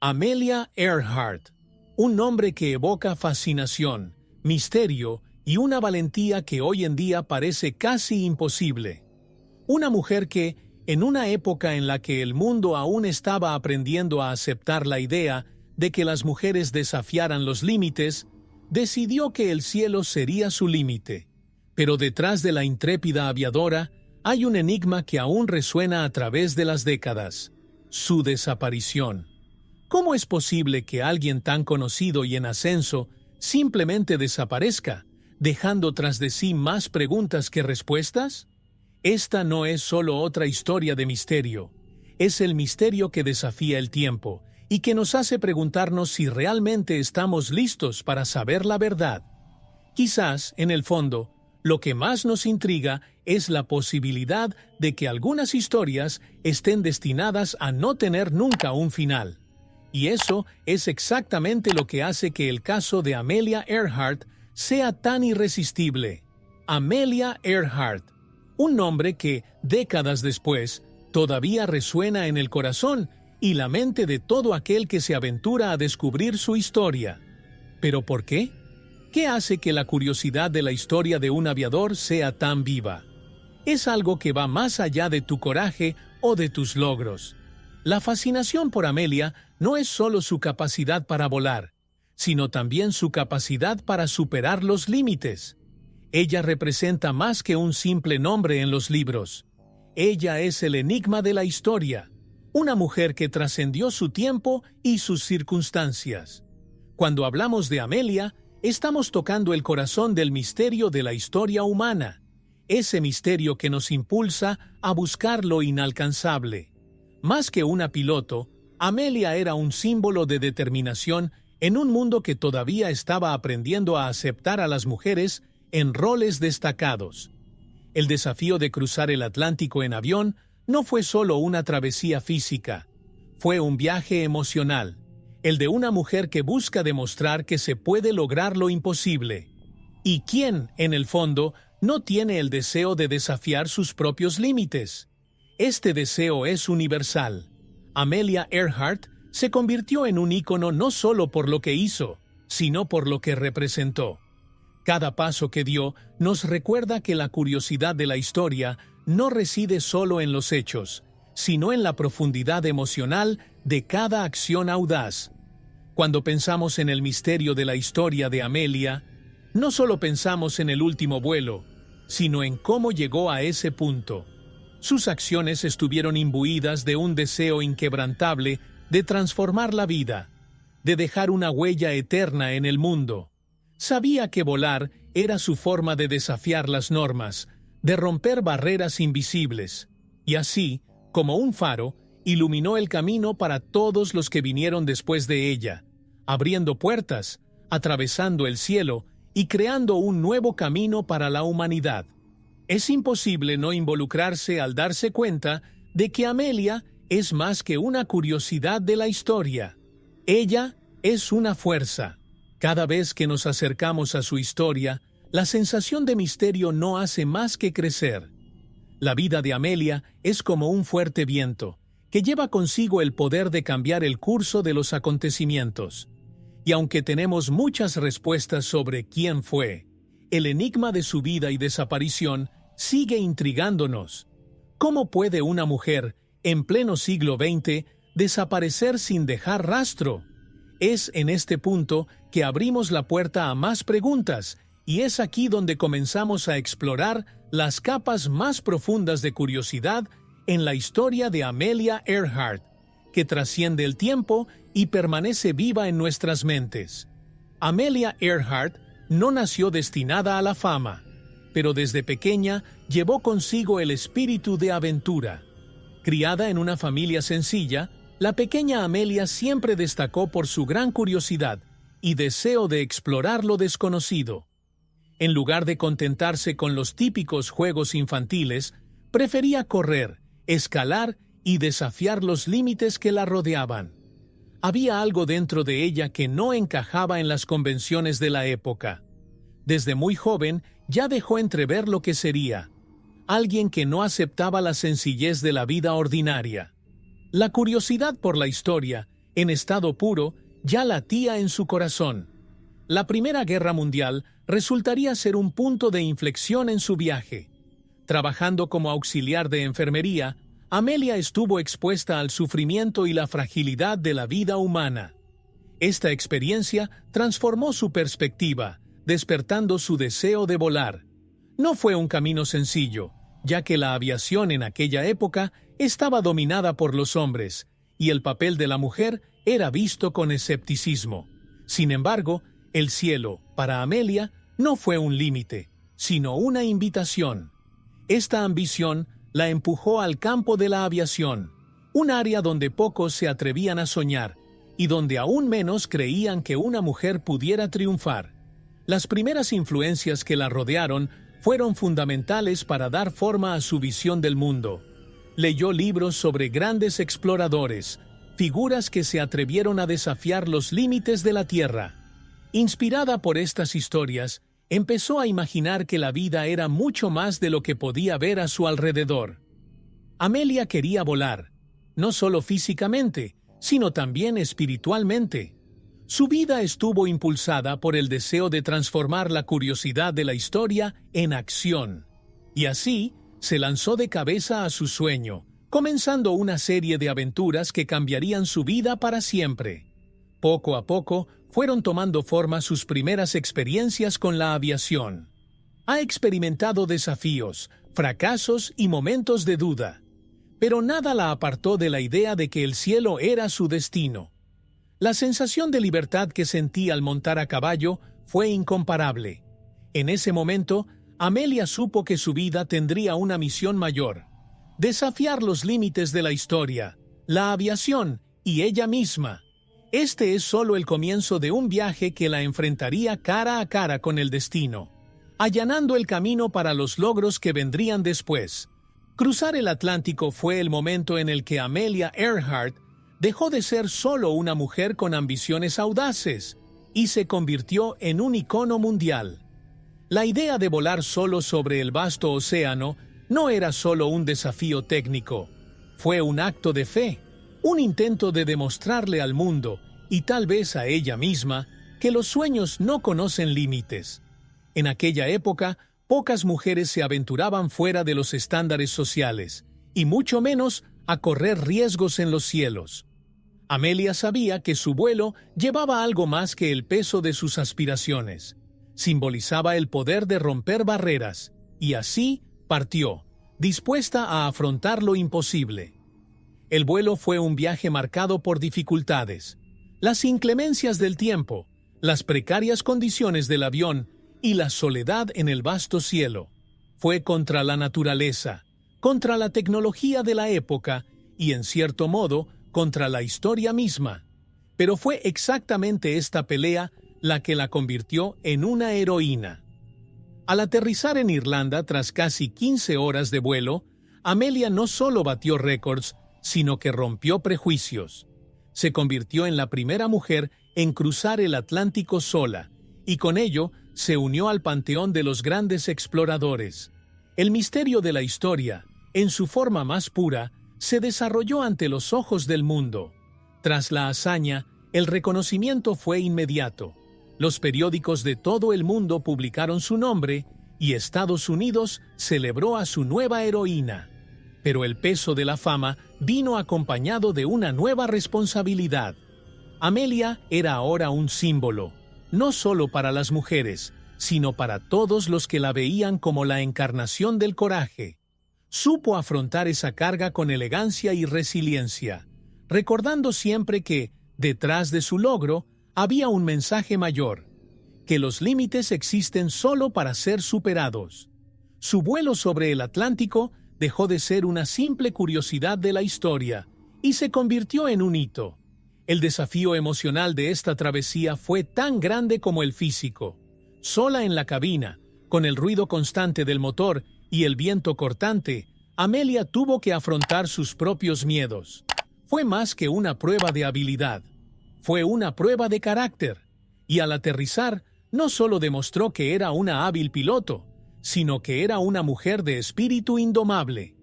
Amelia Earhart, un nombre que evoca fascinación, misterio y una valentía que hoy en día parece casi imposible. Una mujer que, en una época en la que el mundo aún estaba aprendiendo a aceptar la idea de que las mujeres desafiaran los límites, decidió que el cielo sería su límite. Pero detrás de la intrépida aviadora hay un enigma que aún resuena a través de las décadas: su desaparición. ¿Cómo es posible que alguien tan conocido y en ascenso simplemente desaparezca, dejando tras de sí más preguntas que respuestas? Esta no es solo otra historia de misterio, es el misterio que desafía el tiempo y que nos hace preguntarnos si realmente estamos listos para saber la verdad. Quizás, en el fondo, lo que más nos intriga es la posibilidad de que algunas historias estén destinadas a no tener nunca un final. Y eso es exactamente lo que hace que el caso de Amelia Earhart sea tan irresistible. Amelia Earhart, un nombre que, décadas después, todavía resuena en el corazón y la mente de todo aquel que se aventura a descubrir su historia. ¿Pero por qué? ¿Qué hace que la curiosidad de la historia de un aviador sea tan viva? Es algo que va más allá de tu coraje o de tus logros. La fascinación por Amelia no es solo su capacidad para volar, sino también su capacidad para superar los límites. Ella representa más que un simple nombre en los libros. Ella es el enigma de la historia, una mujer que trascendió su tiempo y sus circunstancias. Cuando hablamos de Amelia, estamos tocando el corazón del misterio de la historia humana, ese misterio que nos impulsa a buscar lo inalcanzable. Más que una piloto, Amelia era un símbolo de determinación en un mundo que todavía estaba aprendiendo a aceptar a las mujeres en roles destacados. El desafío de cruzar el Atlántico en avión no fue solo una travesía física, fue un viaje emocional, el de una mujer que busca demostrar que se puede lograr lo imposible. ¿Y quién, en el fondo, no tiene el deseo de desafiar sus propios límites? Este deseo es universal. Amelia Earhart se convirtió en un ícono no solo por lo que hizo, sino por lo que representó. Cada paso que dio nos recuerda que la curiosidad de la historia no reside solo en los hechos, sino en la profundidad emocional de cada acción audaz. Cuando pensamos en el misterio de la historia de Amelia, no solo pensamos en el último vuelo, sino en cómo llegó a ese punto. Sus acciones estuvieron imbuidas de un deseo inquebrantable de transformar la vida, de dejar una huella eterna en el mundo. Sabía que volar era su forma de desafiar las normas, de romper barreras invisibles, y así, como un faro, iluminó el camino para todos los que vinieron después de ella, abriendo puertas, atravesando el cielo y creando un nuevo camino para la humanidad. Es imposible no involucrarse al darse cuenta de que Amelia es más que una curiosidad de la historia. Ella es una fuerza. Cada vez que nos acercamos a su historia, la sensación de misterio no hace más que crecer. La vida de Amelia es como un fuerte viento, que lleva consigo el poder de cambiar el curso de los acontecimientos. Y aunque tenemos muchas respuestas sobre quién fue, el enigma de su vida y desaparición sigue intrigándonos. ¿Cómo puede una mujer, en pleno siglo XX, desaparecer sin dejar rastro? Es en este punto que abrimos la puerta a más preguntas, y es aquí donde comenzamos a explorar las capas más profundas de curiosidad en la historia de Amelia Earhart, que trasciende el tiempo y permanece viva en nuestras mentes. Amelia Earhart no nació destinada a la fama, pero desde pequeña llevó consigo el espíritu de aventura. Criada en una familia sencilla, la pequeña Amelia siempre destacó por su gran curiosidad y deseo de explorar lo desconocido. En lugar de contentarse con los típicos juegos infantiles, prefería correr, escalar y desafiar los límites que la rodeaban. Había algo dentro de ella que no encajaba en las convenciones de la época. Desde muy joven ya dejó entrever lo que sería, alguien que no aceptaba la sencillez de la vida ordinaria. La curiosidad por la historia en estado puro, ya latía en su corazón. La Primera Guerra Mundial resultaría ser un punto de inflexión en su viaje. Trabajando como auxiliar de enfermería, Amelia estuvo expuesta al sufrimiento y la fragilidad de la vida humana. Esta experiencia transformó su perspectiva, despertando su deseo de volar. No fue un camino sencillo, ya que la aviación en aquella época estaba dominada por los hombres, y el papel de la mujer era visto con escepticismo. Sin embargo, el cielo, para Amelia, no fue un límite, sino una invitación. Esta ambición la empujó al campo de la aviación, un área donde pocos se atrevían a soñar y donde aún menos creían que una mujer pudiera triunfar. Las primeras influencias que la rodearon fueron fundamentales para dar forma a su visión del mundo. Leyó libros sobre grandes exploradores, figuras que se atrevieron a desafiar los límites de la Tierra. Inspirada por estas historias, empezó a imaginar que la vida era mucho más de lo que podía ver a su alrededor. Amelia quería volar, no solo físicamente, sino también espiritualmente. Su vida estuvo impulsada por el deseo de transformar la curiosidad de la historia en acción. Y así, se lanzó de cabeza a su sueño, comenzando una serie de aventuras que cambiarían su vida para siempre. Poco a poco, fueron tomando forma sus primeras experiencias con la aviación. Ha experimentado desafíos, fracasos y momentos de duda, pero nada la apartó de la idea de que el cielo era su destino. La sensación de libertad que sentí al montar a caballo fue incomparable. En ese momento, Amelia supo que su vida tendría una misión mayor: desafiar los límites de la historia, la aviación y ella misma. Este es solo el comienzo de un viaje que la enfrentaría cara a cara con el destino, allanando el camino para los logros que vendrían después. Cruzar el Atlántico fue el momento en el que Amelia Earhart dejó de ser solo una mujer con ambiciones audaces y se convirtió en un icono mundial. La idea de volar solo sobre el vasto océano no era solo un desafío técnico, fue un acto de fe, un intento de demostrarle al mundo, y tal vez a ella misma, que los sueños no conocen límites. En aquella época, pocas mujeres se aventuraban fuera de los estándares sociales, y mucho menos a correr riesgos en los cielos. Amelia sabía que su vuelo llevaba algo más que el peso de sus aspiraciones. Simbolizaba el poder de romper barreras, y así partió, dispuesta a afrontar lo imposible. El vuelo fue un viaje marcado por dificultades. Las inclemencias del tiempo, las precarias condiciones del avión y la soledad en el vasto cielo. Fue contra la naturaleza, contra la tecnología de la época y, en cierto modo, contra la historia misma. Pero fue exactamente esta pelea la que la convirtió en una heroína. Al aterrizar en Irlanda tras casi 15 horas de vuelo, Amelia no solo batió récords, sino que rompió prejuicios. Se convirtió en la primera mujer en cruzar el Atlántico sola, y con ello se unió al panteón de los grandes exploradores. El misterio de la historia, en su forma más pura, se desarrolló ante los ojos del mundo. Tras la hazaña, el reconocimiento fue inmediato. Los periódicos de todo el mundo publicaron su nombre y Estados Unidos celebró a su nueva heroína. Pero el peso de la fama vino acompañado de una nueva responsabilidad. Amelia era ahora un símbolo, no solo para las mujeres, sino para todos los que la veían como la encarnación del coraje. Supo afrontar esa carga con elegancia y resiliencia, recordando siempre que, detrás de su logro, había un mensaje mayor, que los límites existen solo para ser superados. Su vuelo sobre el Atlántico dejó de ser una simple curiosidad de la historia y se convirtió en un hito. El desafío emocional de esta travesía fue tan grande como el físico. Sola en la cabina, con el ruido constante del motor y el viento cortante, Amelia tuvo que afrontar sus propios miedos. Fue más que una prueba de habilidad, fue una prueba de carácter, y al aterrizar no solo demostró que era una hábil piloto, sino que era una mujer de espíritu indomable.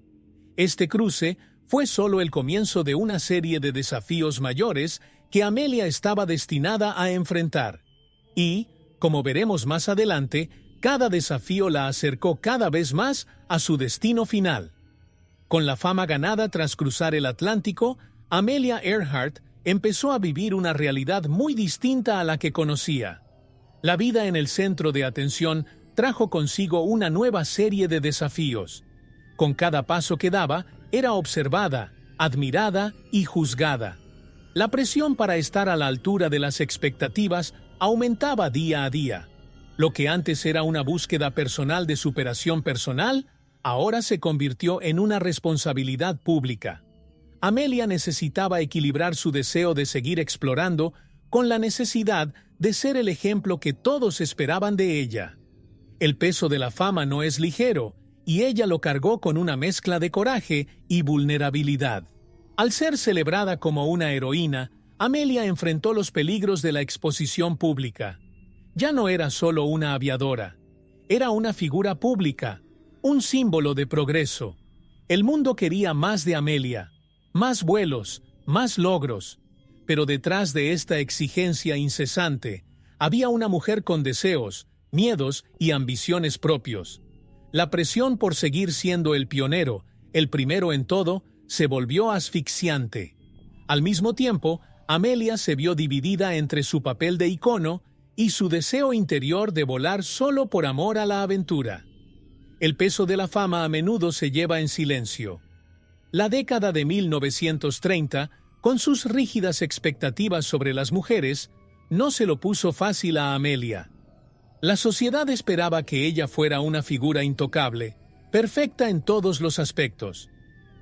Este cruce fue solo el comienzo de una serie de desafíos mayores que Amelia estaba destinada a enfrentar. Y, como veremos más adelante, cada desafío la acercó cada vez más a su destino final. Con la fama ganada tras cruzar el Atlántico, Amelia Earhart empezó a vivir una realidad muy distinta a la que conocía. La vida en el centro de atención trajo consigo una nueva serie de desafíos. Con cada paso que daba, era observada, admirada y juzgada. La presión para estar a la altura de las expectativas aumentaba día a día. Lo que antes era una búsqueda personal de superación personal, ahora se convirtió en una responsabilidad pública. Amelia necesitaba equilibrar su deseo de seguir explorando con la necesidad de ser el ejemplo que todos esperaban de ella. El peso de la fama no es ligero, y ella lo cargó con una mezcla de coraje y vulnerabilidad. Al ser celebrada como una heroína, Amelia enfrentó los peligros de la exposición pública. Ya no era solo una aviadora, era una figura pública, un símbolo de progreso. El mundo quería más de Amelia, más vuelos, más logros, pero detrás de esta exigencia incesante había una mujer con deseos, miedos y ambiciones propios. La presión por seguir siendo el pionero, el primero en todo, se volvió asfixiante. Al mismo tiempo, Amelia se vio dividida entre su papel de icono y su deseo interior de volar solo por amor a la aventura. El peso de la fama a menudo se lleva en silencio. La década de 1930, con sus rígidas expectativas sobre las mujeres, no se lo puso fácil a Amelia. La sociedad esperaba que ella fuera una figura intocable, perfecta en todos los aspectos.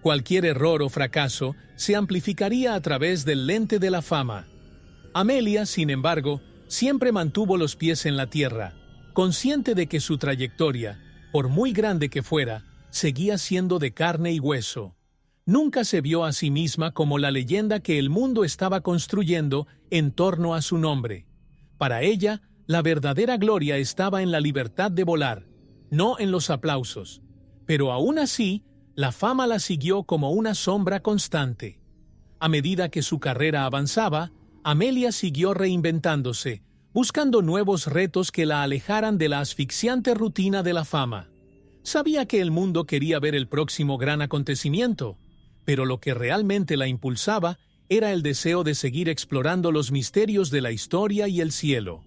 Cualquier error o fracaso se amplificaría a través del lente de la fama. Amelia, sin embargo, siempre mantuvo los pies en la tierra, consciente de que su trayectoria, por muy grande que fuera, seguía siendo de carne y hueso. Nunca se vio a sí misma como la leyenda que el mundo estaba construyendo en torno a su nombre. Para ella, la verdadera gloria estaba en la libertad de volar, no en los aplausos. Pero aún así, la fama la siguió como una sombra constante. A medida que su carrera avanzaba, Amelia siguió reinventándose, buscando nuevos retos que la alejaran de la asfixiante rutina de la fama. Sabía que el mundo quería ver el próximo gran acontecimiento, pero lo que realmente la impulsaba era el deseo de seguir explorando los misterios de la historia y el cielo.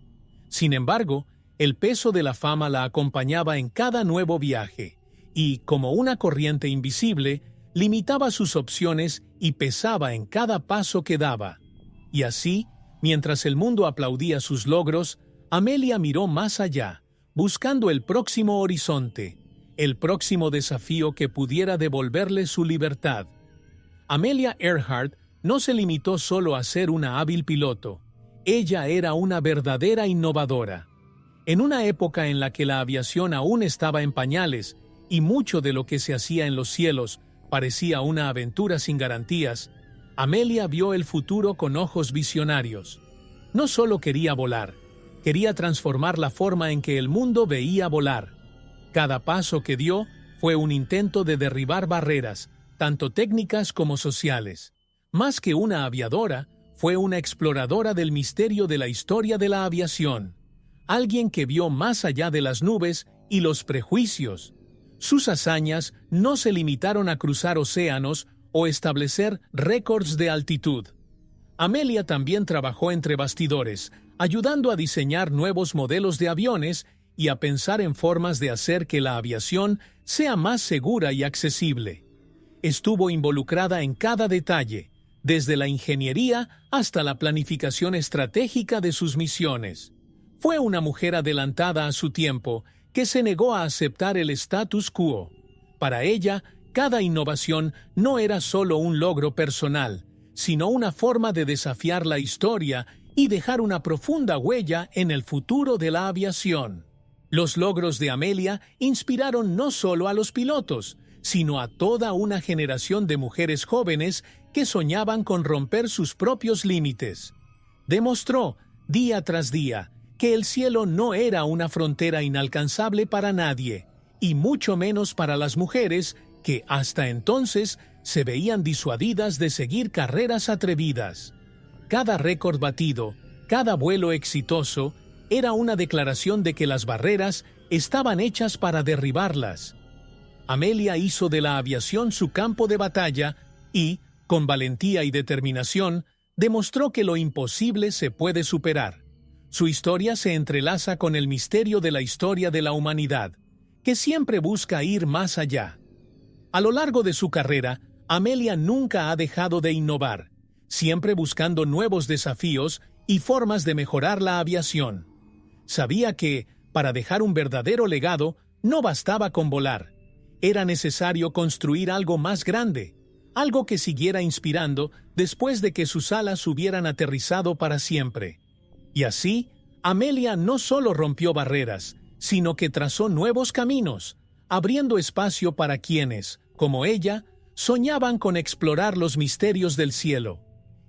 Sin embargo, el peso de la fama la acompañaba en cada nuevo viaje, y, como una corriente invisible, limitaba sus opciones y pesaba en cada paso que daba. Y así, mientras el mundo aplaudía sus logros, Amelia miró más allá, buscando el próximo horizonte, el próximo desafío que pudiera devolverle su libertad. Amelia Earhart no se limitó solo a ser una hábil piloto. Ella era una verdadera innovadora. En una época en la que la aviación aún estaba en pañales y mucho de lo que se hacía en los cielos parecía una aventura sin garantías, Amelia vio el futuro con ojos visionarios. No solo quería volar, quería transformar la forma en que el mundo veía volar. Cada paso que dio fue un intento de derribar barreras, tanto técnicas como sociales. Más que una aviadora, fue una exploradora del misterio de la historia de la aviación. Alguien que vio más allá de las nubes y los prejuicios. Sus hazañas no se limitaron a cruzar océanos o establecer récords de altitud. Amelia también trabajó entre bastidores, ayudando a diseñar nuevos modelos de aviones y a pensar en formas de hacer que la aviación sea más segura y accesible. Estuvo involucrada en cada detalle, desde la ingeniería hasta la planificación estratégica de sus misiones. Fue una mujer adelantada a su tiempo que se negó a aceptar el status quo. Para ella, cada innovación no era solo un logro personal, sino una forma de desafiar la historia y dejar una profunda huella en el futuro de la aviación. Los logros de Amelia inspiraron no solo a los pilotos, sino a toda una generación de mujeres jóvenes que soñaban con romper sus propios límites. Demostró, día tras día, que el cielo no era una frontera inalcanzable para nadie, y mucho menos para las mujeres que hasta entonces se veían disuadidas de seguir carreras atrevidas. Cada récord batido, cada vuelo exitoso, era una declaración de que las barreras estaban hechas para derribarlas. Amelia hizo de la aviación su campo de batalla y, con valentía y determinación, demostró que lo imposible se puede superar. Su historia se entrelaza con el misterio de la historia de la humanidad, que siempre busca ir más allá. A lo largo de su carrera, Amelia nunca ha dejado de innovar, siempre buscando nuevos desafíos y formas de mejorar la aviación. Sabía que, para dejar un verdadero legado, no bastaba con volar. Era necesario construir algo más grande, algo que siguiera inspirando después de que sus alas hubieran aterrizado para siempre. Y así, Amelia no solo rompió barreras, sino que trazó nuevos caminos, abriendo espacio para quienes, como ella, soñaban con explorar los misterios del cielo.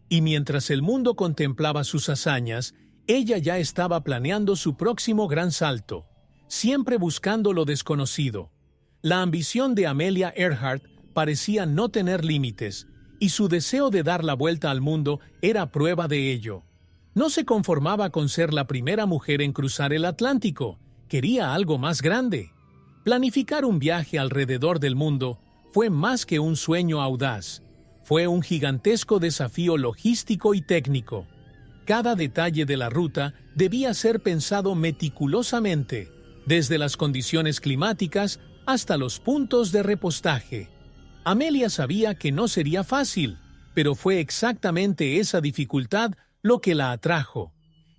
Y mientras el mundo contemplaba sus hazañas, ella ya estaba planeando su próximo gran salto, siempre buscando lo desconocido. La ambición de Amelia Earhart parecía no tener límites, y su deseo de dar la vuelta al mundo era prueba de ello. No se conformaba con ser la primera mujer en cruzar el Atlántico, quería algo más grande. Planificar un viaje alrededor del mundo fue más que un sueño audaz, fue un gigantesco desafío logístico y técnico. Cada detalle de la ruta debía ser pensado meticulosamente, desde las condiciones climáticas hasta los puntos de repostaje. Amelia sabía que no sería fácil, pero fue exactamente esa dificultad lo que la atrajo.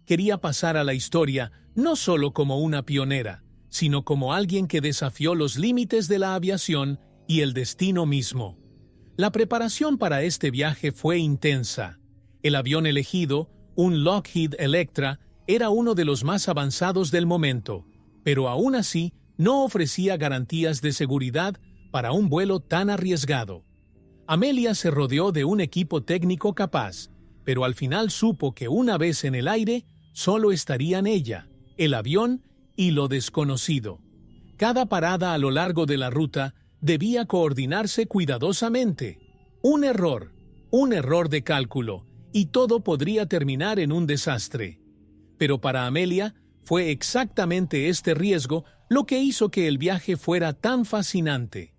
Quería pasar a la historia no solo como una pionera, sino como alguien que desafió los límites de la aviación y el destino mismo. La preparación para este viaje fue intensa. El avión elegido, un Lockheed Electra, era uno de los más avanzados del momento, pero aún así no ofrecía garantías de seguridad para un vuelo tan arriesgado. Amelia se rodeó de un equipo técnico capaz, pero al final supo que una vez en el aire, solo estarían ella, el avión y lo desconocido. Cada parada a lo largo de la ruta debía coordinarse cuidadosamente. Un error de cálculo, y todo podría terminar en un desastre. Pero para Amelia, fue exactamente este riesgo lo que hizo que el viaje fuera tan fascinante.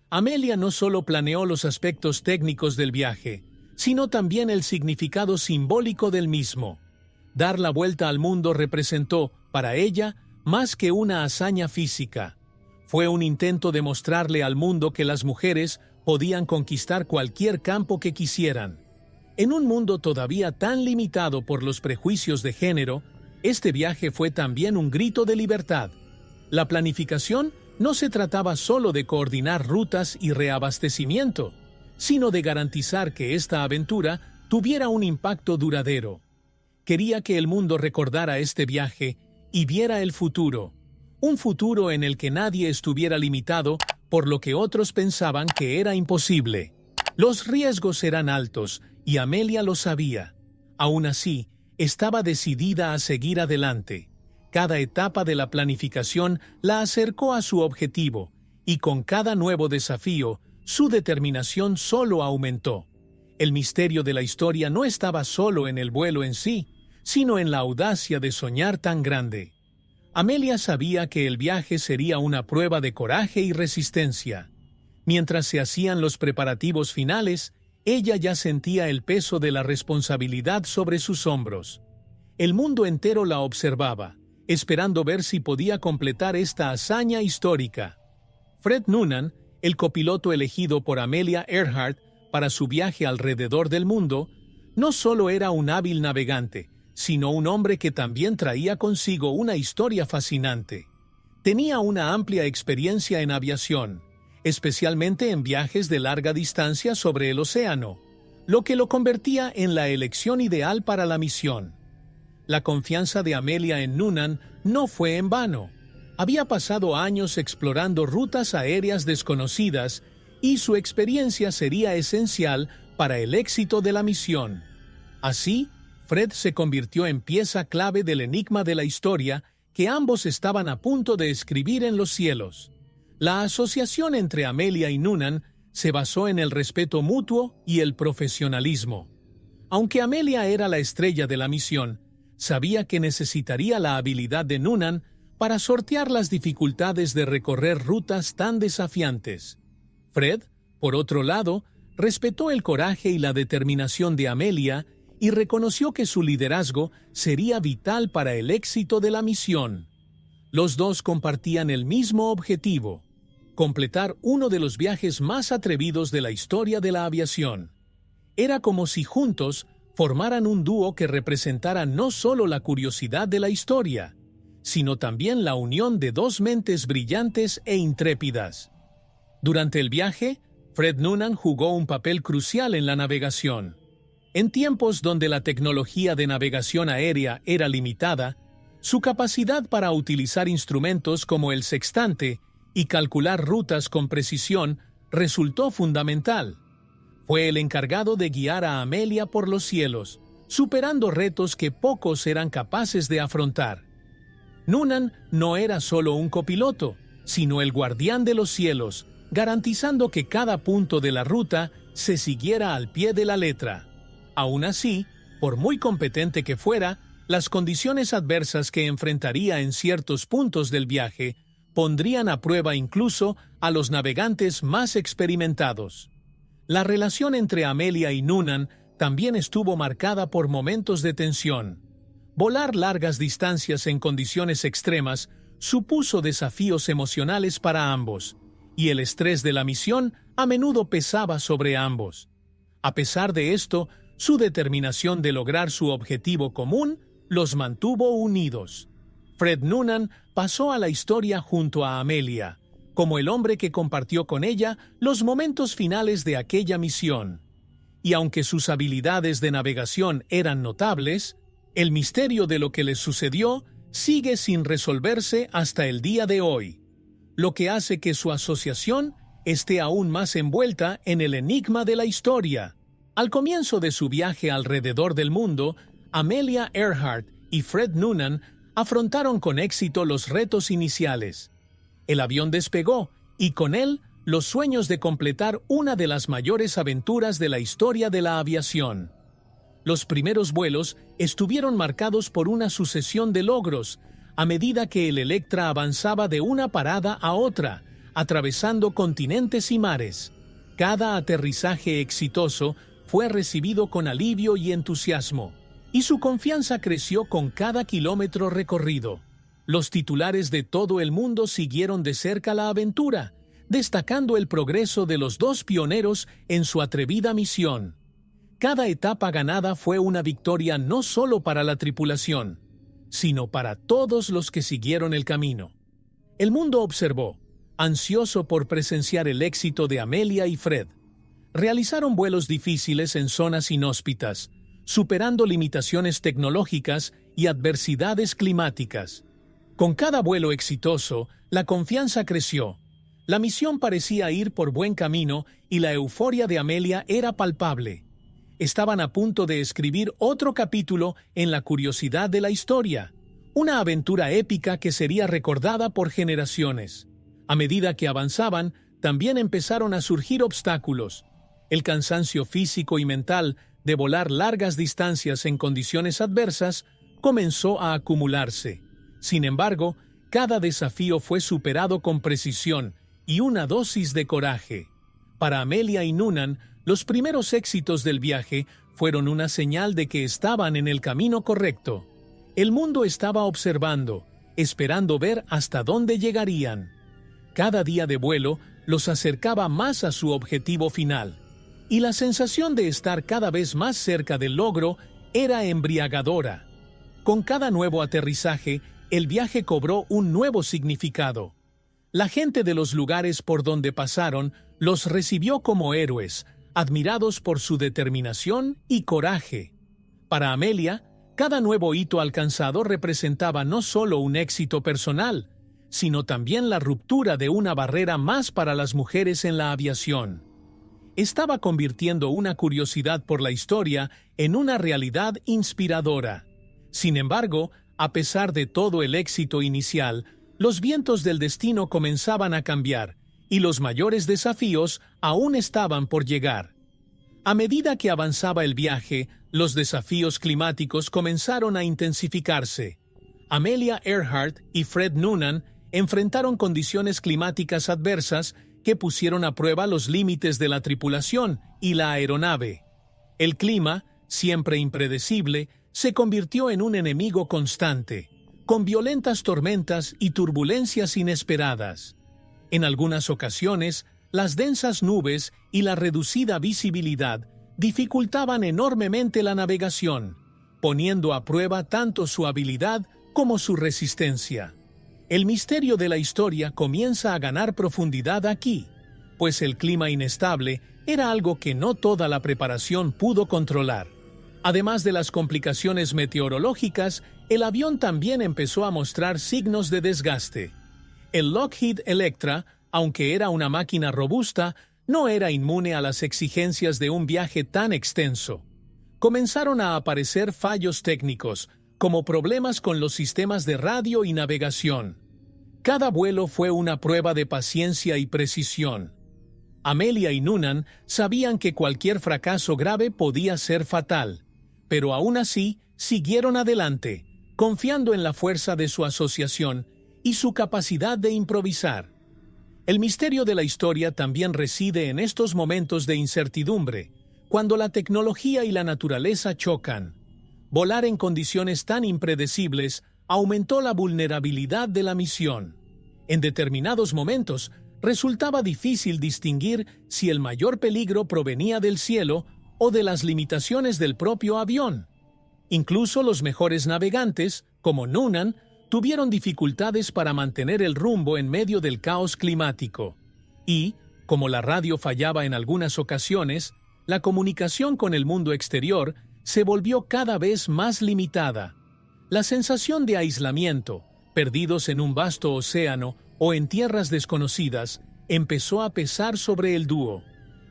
Amelia no solo planeó los aspectos técnicos del viaje, sino también el significado simbólico del mismo. Dar la vuelta al mundo representó, para ella, más que una hazaña física. Fue un intento de mostrarle al mundo que las mujeres podían conquistar cualquier campo que quisieran. En un mundo todavía tan limitado por los prejuicios de género, este viaje fue también un grito de libertad. La planificación no se trataba solo de coordinar rutas y reabastecimiento, sino de garantizar que esta aventura tuviera un impacto duradero. Quería que el mundo recordara este viaje y viera el futuro, un futuro en el que nadie estuviera limitado por lo que otros pensaban que era imposible. Los riesgos eran altos y Amelia lo sabía. Aún así, estaba decidida a seguir adelante. Cada etapa de la planificación la acercó a su objetivo, y con cada nuevo desafío, su determinación solo aumentó. El misterio de la historia no estaba solo en el vuelo en sí, sino en la audacia de soñar tan grande. Amelia sabía que el viaje sería una prueba de coraje y resistencia. Mientras se hacían los preparativos finales, ella ya sentía el peso de la responsabilidad sobre sus hombros. El mundo entero la observaba, esperando ver si podía completar esta hazaña histórica. Fred Noonan, el copiloto elegido por Amelia Earhart para su viaje alrededor del mundo, no solo era un hábil navegante, sino un hombre que también traía consigo una historia fascinante. Tenía una amplia experiencia en aviación, especialmente en viajes de larga distancia sobre el océano, lo que lo convertía en la elección ideal para la misión. La confianza de Amelia en Noonan no fue en vano. Había pasado años explorando rutas aéreas desconocidas y su experiencia sería esencial para el éxito de la misión. Así, Fred se convirtió en pieza clave del enigma de la historia que ambos estaban a punto de escribir en los cielos. La asociación entre Amelia y Noonan se basó en el respeto mutuo y el profesionalismo. Aunque Amelia era la estrella de la misión, sabía que necesitaría la habilidad de Noonan para sortear las dificultades de recorrer rutas tan desafiantes. Fred, por otro lado, respetó el coraje y la determinación de Amelia y reconoció que su liderazgo sería vital para el éxito de la misión. Los dos compartían el mismo objetivo: completar uno de los viajes más atrevidos de la historia de la aviación. Era como si juntos formaran un dúo que representara no solo la curiosidad de la historia, sino también la unión de dos mentes brillantes e intrépidas. Durante el viaje, Fred Noonan jugó un papel crucial en la navegación. En tiempos donde la tecnología de navegación aérea era limitada, su capacidad para utilizar instrumentos como el sextante y calcular rutas con precisión resultó fundamental. Fue el encargado de guiar a Amelia por los cielos, superando retos que pocos eran capaces de afrontar. Noonan no era solo un copiloto, sino el guardián de los cielos, garantizando que cada punto de la ruta se siguiera al pie de la letra. Aún así, por muy competente que fuera, las condiciones adversas que enfrentaría en ciertos puntos del viaje pondrían a prueba incluso a los navegantes más experimentados. La relación entre Amelia y Noonan también estuvo marcada por momentos de tensión. Volar largas distancias en condiciones extremas supuso desafíos emocionales para ambos, y el estrés de la misión a menudo pesaba sobre ambos. A pesar de esto, su determinación de lograr su objetivo común los mantuvo unidos. Fred Noonan pasó a la historia junto a Amelia, como el hombre que compartió con ella los momentos finales de aquella misión. Y aunque sus habilidades de navegación eran notables, el misterio de lo que les sucedió sigue sin resolverse hasta el día de hoy, lo que hace que su asociación esté aún más envuelta en el enigma de la historia. Al comienzo de su viaje alrededor del mundo, Amelia Earhart y Fred Noonan afrontaron con éxito los retos iniciales. El avión despegó, y con él los sueños de completar una de las mayores aventuras de la historia de la aviación. Los primeros vuelos estuvieron marcados por una sucesión de logros, a medida que el Electra avanzaba de una parada a otra, atravesando continentes y mares. Cada aterrizaje exitoso fue recibido con alivio y entusiasmo, y su confianza creció con cada kilómetro recorrido. Los titulares de todo el mundo siguieron de cerca la aventura, destacando el progreso de los dos pioneros en su atrevida misión. Cada etapa ganada fue una victoria no solo para la tripulación, sino para todos los que siguieron el camino. El mundo observó, ansioso por presenciar el éxito de Amelia y Fred. Realizaron vuelos difíciles en zonas inhóspitas, superando limitaciones tecnológicas y adversidades climáticas. Con cada vuelo exitoso, la confianza creció. La misión parecía ir por buen camino y la euforia de Amelia era palpable. Estaban a punto de escribir otro capítulo en la curiosidad de la historia, una aventura épica que sería recordada por generaciones. A medida que avanzaban, también empezaron a surgir obstáculos. El cansancio físico y mental de volar largas distancias en condiciones adversas comenzó a acumularse. Sin embargo, cada desafío fue superado con precisión y una dosis de coraje. Para Amelia y Noonan, los primeros éxitos del viaje fueron una señal de que estaban en el camino correcto. El mundo estaba observando, esperando ver hasta dónde llegarían. Cada día de vuelo los acercaba más a su objetivo final, y la sensación de estar cada vez más cerca del logro era embriagadora. Con cada nuevo aterrizaje, el viaje cobró un nuevo significado. La gente de los lugares por donde pasaron los recibió como héroes, admirados por su determinación y coraje. Para Amelia, cada nuevo hito alcanzado representaba no solo un éxito personal, sino también la ruptura de una barrera más para las mujeres en la aviación. Estaba convirtiendo una curiosidad por la historia en una realidad inspiradora. Sin embargo, a pesar de todo el éxito inicial, los vientos del destino comenzaban a cambiar, y los mayores desafíos aún estaban por llegar. A medida que avanzaba el viaje, los desafíos climáticos comenzaron a intensificarse. Amelia Earhart y Fred Noonan enfrentaron condiciones climáticas adversas que pusieron a prueba los límites de la tripulación y la aeronave. El clima, siempre impredecible, se convirtió en un enemigo constante, con violentas tormentas y turbulencias inesperadas. En algunas ocasiones, las densas nubes y la reducida visibilidad dificultaban enormemente la navegación, poniendo a prueba tanto su habilidad como su resistencia. El misterio de la historia comienza a ganar profundidad aquí, pues el clima inestable era algo que no toda la preparación pudo controlar. Además de las complicaciones meteorológicas, el avión también empezó a mostrar signos de desgaste. El Lockheed Electra, aunque era una máquina robusta, no era inmune a las exigencias de un viaje tan extenso. Comenzaron a aparecer fallos técnicos, como problemas con los sistemas de radio y navegación. Cada vuelo fue una prueba de paciencia y precisión. Amelia y Noonan sabían que cualquier fracaso grave podía ser fatal, pero aún así siguieron adelante, confiando en la fuerza de su asociación y su capacidad de improvisar. El misterio de la historia también reside en estos momentos de incertidumbre, cuando la tecnología y la naturaleza chocan. Volar en condiciones tan impredecibles aumentó la vulnerabilidad de la misión. En determinados momentos, resultaba difícil distinguir si el mayor peligro provenía del cielo o de las limitaciones del propio avión. Incluso los mejores navegantes, como Noonan, tuvieron dificultades para mantener el rumbo en medio del caos climático. Y, como la radio fallaba en algunas ocasiones, la comunicación con el mundo exterior se volvió cada vez más limitada. La sensación de aislamiento, perdidos en un vasto océano o en tierras desconocidas, empezó a pesar sobre el dúo.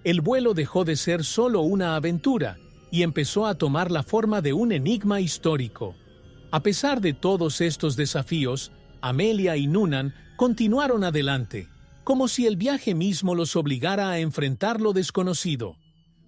El vuelo dejó de ser solo una aventura y empezó a tomar la forma de un enigma histórico. A pesar de todos estos desafíos, Amelia y Noonan continuaron adelante, como si el viaje mismo los obligara a enfrentar lo desconocido.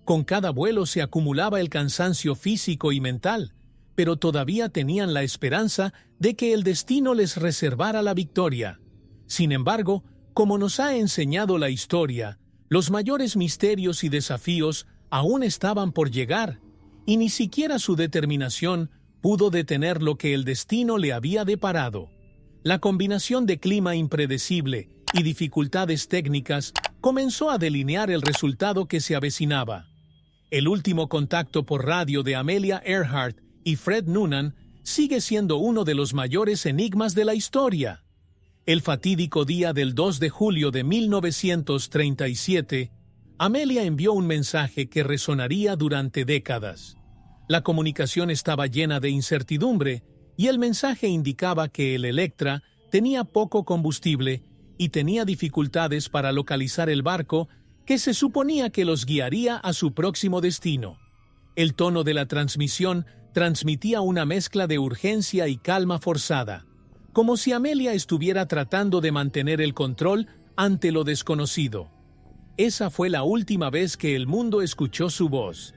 Con cada vuelo se acumulaba el cansancio físico y mental, pero todavía tenían la esperanza de que el destino les reservara la victoria. Sin embargo, como nos ha enseñado la historia, los mayores misterios y desafíos aún estaban por llegar, y ni siquiera su determinación pudo detener lo que el destino le había deparado. La combinación de clima impredecible y dificultades técnicas comenzó a delinear el resultado que se avecinaba. El último contacto por radio de Amelia Earhart y Fred Noonan sigue siendo uno de los mayores enigmas de la historia. El fatídico día del 2 de julio de 1937, Amelia envió un mensaje que resonaría durante décadas. La comunicación estaba llena de incertidumbre y el mensaje indicaba que el Electra tenía poco combustible y tenía dificultades para localizar el barco que se suponía que los guiaría a su próximo destino. El tono de la transmisión transmitía una mezcla de urgencia y calma forzada, como si Amelia estuviera tratando de mantener el control ante lo desconocido. Esa fue la última vez que el mundo escuchó su voz.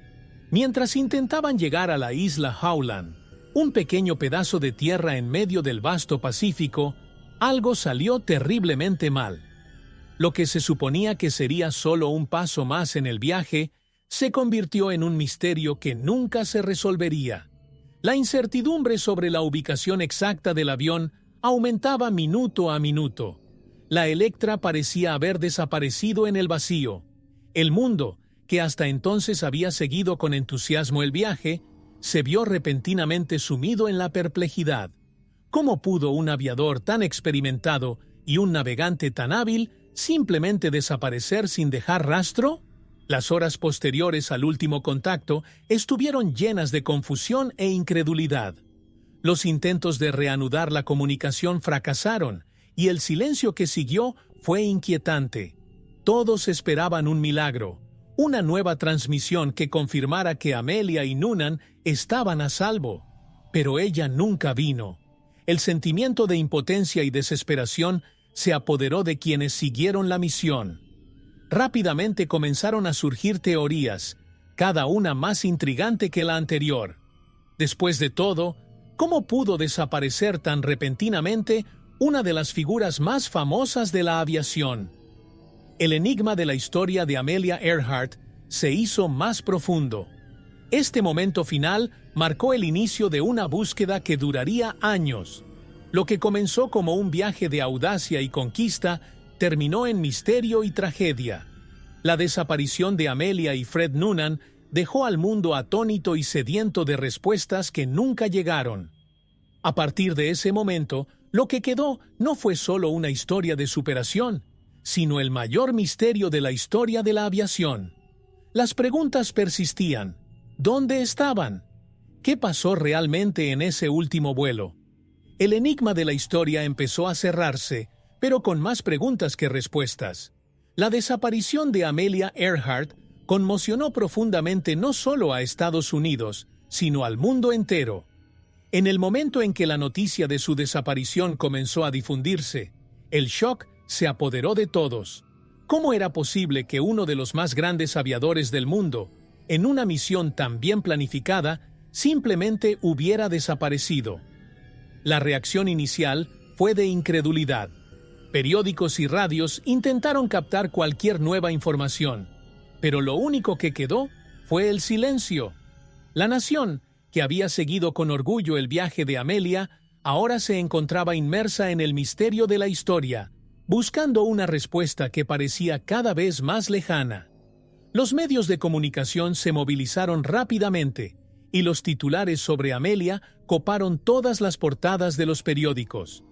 Mientras intentaban llegar a la isla Howland, un pequeño pedazo de tierra en medio del vasto Pacífico, algo salió terriblemente mal. Lo que se suponía que sería solo un paso más en el viaje, se convirtió en un misterio que nunca se resolvería. La incertidumbre sobre la ubicación exacta del avión aumentaba minuto a minuto. La Electra parecía haber desaparecido en el vacío. El mundo, que hasta entonces había seguido con entusiasmo el viaje, se vio repentinamente sumido en la perplejidad. ¿Cómo pudo un aviador tan experimentado y un navegante tan hábil simplemente desaparecer sin dejar rastro? Las horas posteriores al último contacto estuvieron llenas de confusión e incredulidad. Los intentos de reanudar la comunicación fracasaron y el silencio que siguió fue inquietante. Todos esperaban un milagro, una nueva transmisión que confirmara que Amelia y Noonan estaban a salvo. Pero ella nunca vino. El sentimiento de impotencia y desesperación se apoderó de quienes siguieron la misión. Rápidamente comenzaron a surgir teorías. cada una más intrigante que la anterior. Después de todo, ¿cómo pudo desaparecer tan repentinamente una de las figuras más famosas de la aviación? El enigma de la historia de Amelia Earhart se hizo más profundo. Este momento final marcó el inicio de una búsqueda que duraría años. Lo que comenzó como un viaje de audacia y conquista terminó en misterio y tragedia. La desaparición de Amelia y Fred Noonan dejó al mundo atónito y sediento de respuestas que nunca llegaron. A partir de ese momento, lo que quedó no fue solo una historia de superación, sino el mayor misterio de la historia de la aviación. Las preguntas persistían. ¿Dónde estaban? ¿Qué pasó realmente en ese último vuelo? El enigma de la historia empezó a cerrarse, pero con más preguntas que respuestas. La desaparición de Amelia Earhart conmocionó profundamente no solo a Estados Unidos, sino al mundo entero. En el momento en que la noticia de su desaparición comenzó a difundirse, el shock se apoderó de todos. ¿Cómo era posible que uno de los más grandes aviadores del mundo, en una misión tan bien planificada, simplemente hubiera desaparecido? La reacción inicial fue de incredulidad. Periódicos y radios intentaron captar cualquier nueva información, pero lo único que quedó fue el silencio. La nación, que había seguido con orgullo el viaje de Amelia, ahora se encontraba inmersa en el misterio de la historia, buscando una respuesta que parecía cada vez más lejana. Los medios de comunicación se movilizaron rápidamente, y los titulares sobre Amelia coparon todas las portadas de los periódicos.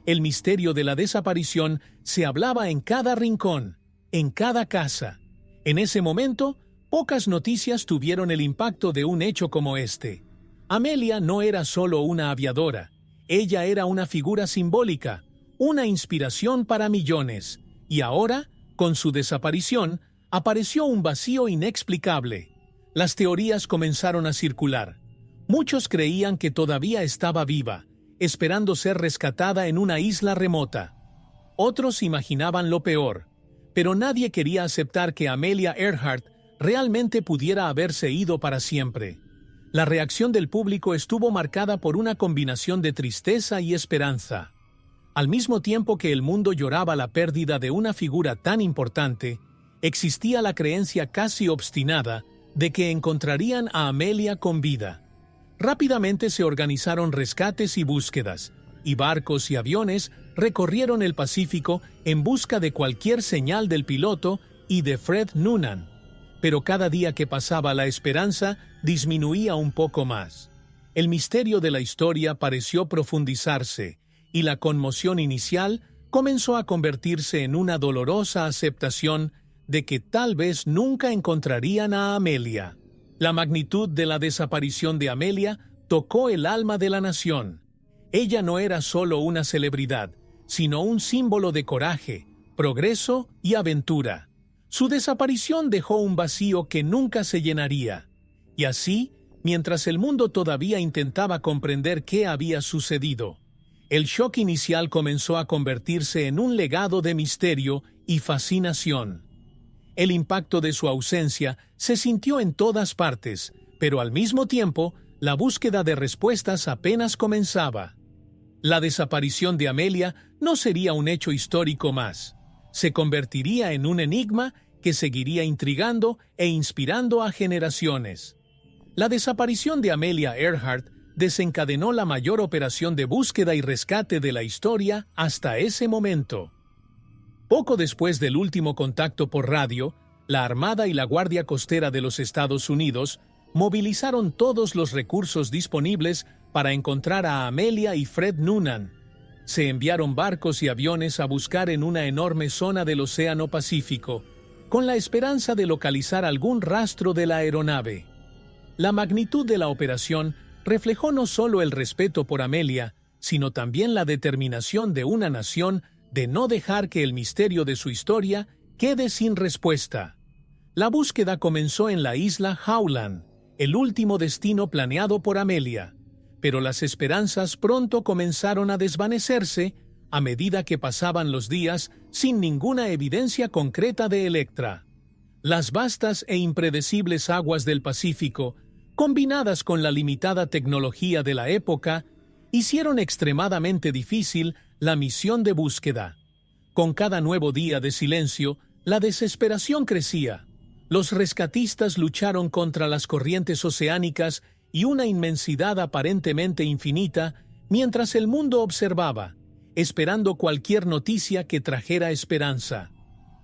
El misterio de la desaparición se hablaba en cada rincón, en cada casa. En ese momento, pocas noticias tuvieron el impacto de un hecho como este. Amelia no era solo una aviadora, ella era una figura simbólica, una inspiración para millones, y ahora, con su desaparición, apareció un vacío inexplicable. Las teorías comenzaron a circular. Muchos creían que todavía estaba viva, esperando ser rescatada en una isla remota. Otros imaginaban lo peor, pero nadie quería aceptar que Amelia Earhart realmente pudiera haberse ido para siempre. La reacción del público estuvo marcada por una combinación de tristeza y esperanza. Al mismo tiempo que el mundo lloraba la pérdida de una figura tan importante, existía la creencia casi obstinada de que encontrarían a Amelia con vida. Rápidamente se organizaron rescates y búsquedas, y barcos y aviones recorrieron el Pacífico en busca de cualquier señal del piloto y de Fred Noonan. Pero cada día que pasaba la esperanza disminuía un poco más. El misterio de la historia pareció profundizarse, y la conmoción inicial comenzó a convertirse en una dolorosa aceptación de que tal vez nunca encontrarían a Amelia. La magnitud de la desaparición de Amelia tocó el alma de la nación. Ella no era solo una celebridad, sino un símbolo de coraje, progreso y aventura. Su desaparición dejó un vacío que nunca se llenaría. Y así, mientras el mundo todavía intentaba comprender qué había sucedido, el shock inicial comenzó a convertirse en un legado de misterio y fascinación. El impacto de su ausencia se sintió en todas partes, pero al mismo tiempo, la búsqueda de respuestas apenas comenzaba. La desaparición de Amelia no sería un hecho histórico más. Se convertiría en un enigma que seguiría intrigando e inspirando a generaciones. La desaparición de Amelia Earhart desencadenó la mayor operación de búsqueda y rescate de la historia hasta ese momento. Poco después del último contacto por radio, la Armada y la Guardia Costera de los Estados Unidos movilizaron todos los recursos disponibles para encontrar a Amelia y Fred Noonan. Se enviaron barcos y aviones a buscar en una enorme zona del Océano Pacífico, con la esperanza de localizar algún rastro de la aeronave. La magnitud de la operación reflejó no solo el respeto por Amelia, sino también la determinación de una nación de no dejar que el misterio de su historia quede sin respuesta. La búsqueda comenzó en la isla Howland, el último destino planeado por Amelia, pero las esperanzas pronto comenzaron a desvanecerse a medida que pasaban los días sin ninguna evidencia concreta de Electra. Las vastas e impredecibles aguas del Pacífico, combinadas con la limitada tecnología de la época, hicieron extremadamente difícil la misión de búsqueda. Con cada nuevo día de silencio, la desesperación crecía. Los rescatistas lucharon contra las corrientes oceánicas y una inmensidad aparentemente infinita, mientras el mundo observaba, esperando cualquier noticia que trajera esperanza.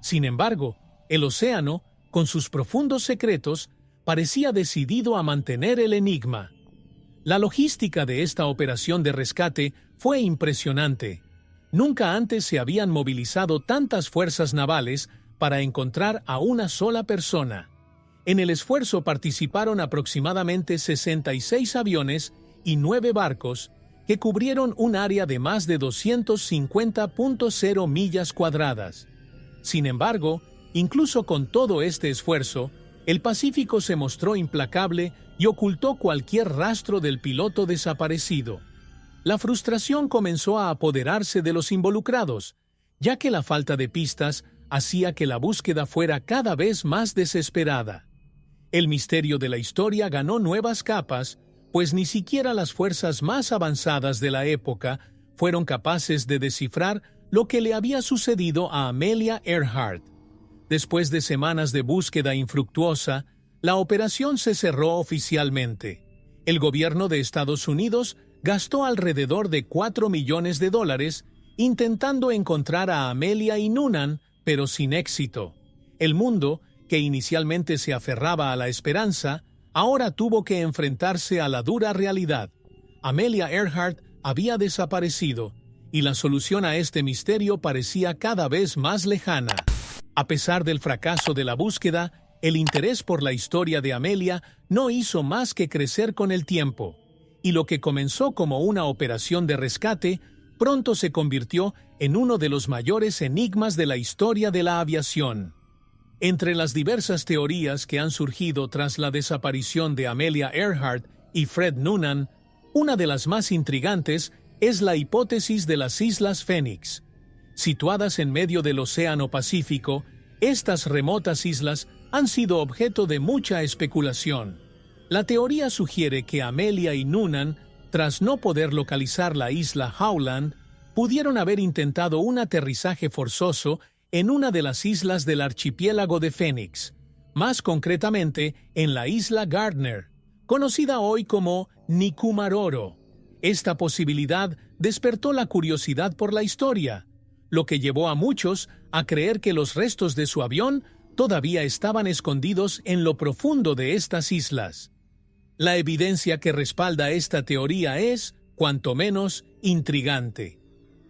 Sin embargo, el océano, con sus profundos secretos, parecía decidido a mantener el enigma. La logística de esta operación de rescate fue impresionante. Nunca antes se habían movilizado tantas fuerzas navales para encontrar a una sola persona. En el esfuerzo participaron aproximadamente 66 aviones y 9 barcos que cubrieron un área de más de 250.0 millas cuadradas. Sin embargo, incluso con todo este esfuerzo, el Pacífico se mostró implacable y ocultó cualquier rastro del piloto desaparecido. La frustración comenzó a apoderarse de los involucrados, ya que la falta de pistas hacía que la búsqueda fuera cada vez más desesperada. El misterio de la historia ganó nuevas capas, pues ni siquiera las fuerzas más avanzadas de la época fueron capaces de descifrar lo que le había sucedido a Amelia Earhart. Después de semanas de búsqueda infructuosa, la operación se cerró oficialmente. El gobierno de Estados Unidos gastó alrededor de $4 millones intentando encontrar a Amelia y Noonan, pero sin éxito. El mundo, que inicialmente se aferraba a la esperanza, ahora tuvo que enfrentarse a la dura realidad. Amelia Earhart había desaparecido, y la solución a este misterio parecía cada vez más lejana. A pesar del fracaso de la búsqueda, el interés por la historia de Amelia no hizo más que crecer con el tiempo, y lo que comenzó como una operación de rescate pronto se convirtió en uno de los mayores enigmas de la historia de la aviación. Entre las diversas teorías que han surgido tras la desaparición de Amelia Earhart y Fred Noonan, una de las más intrigantes es la hipótesis de las Islas Fénix. Situadas en medio del Océano Pacífico, estas remotas islas han sido objeto de mucha especulación. La teoría sugiere que Amelia y Noonan, tras no poder localizar la isla Howland, pudieron haber intentado un aterrizaje forzoso en una de las islas del archipiélago de Fénix, más concretamente en la isla Gardner, conocida hoy como Nikumaroro. Esta posibilidad despertó la curiosidad por la historia, lo que llevó a muchos a creer que los restos de su avión todavía estaban escondidos en lo profundo de estas islas. La evidencia que respalda esta teoría es, cuanto menos, intrigante.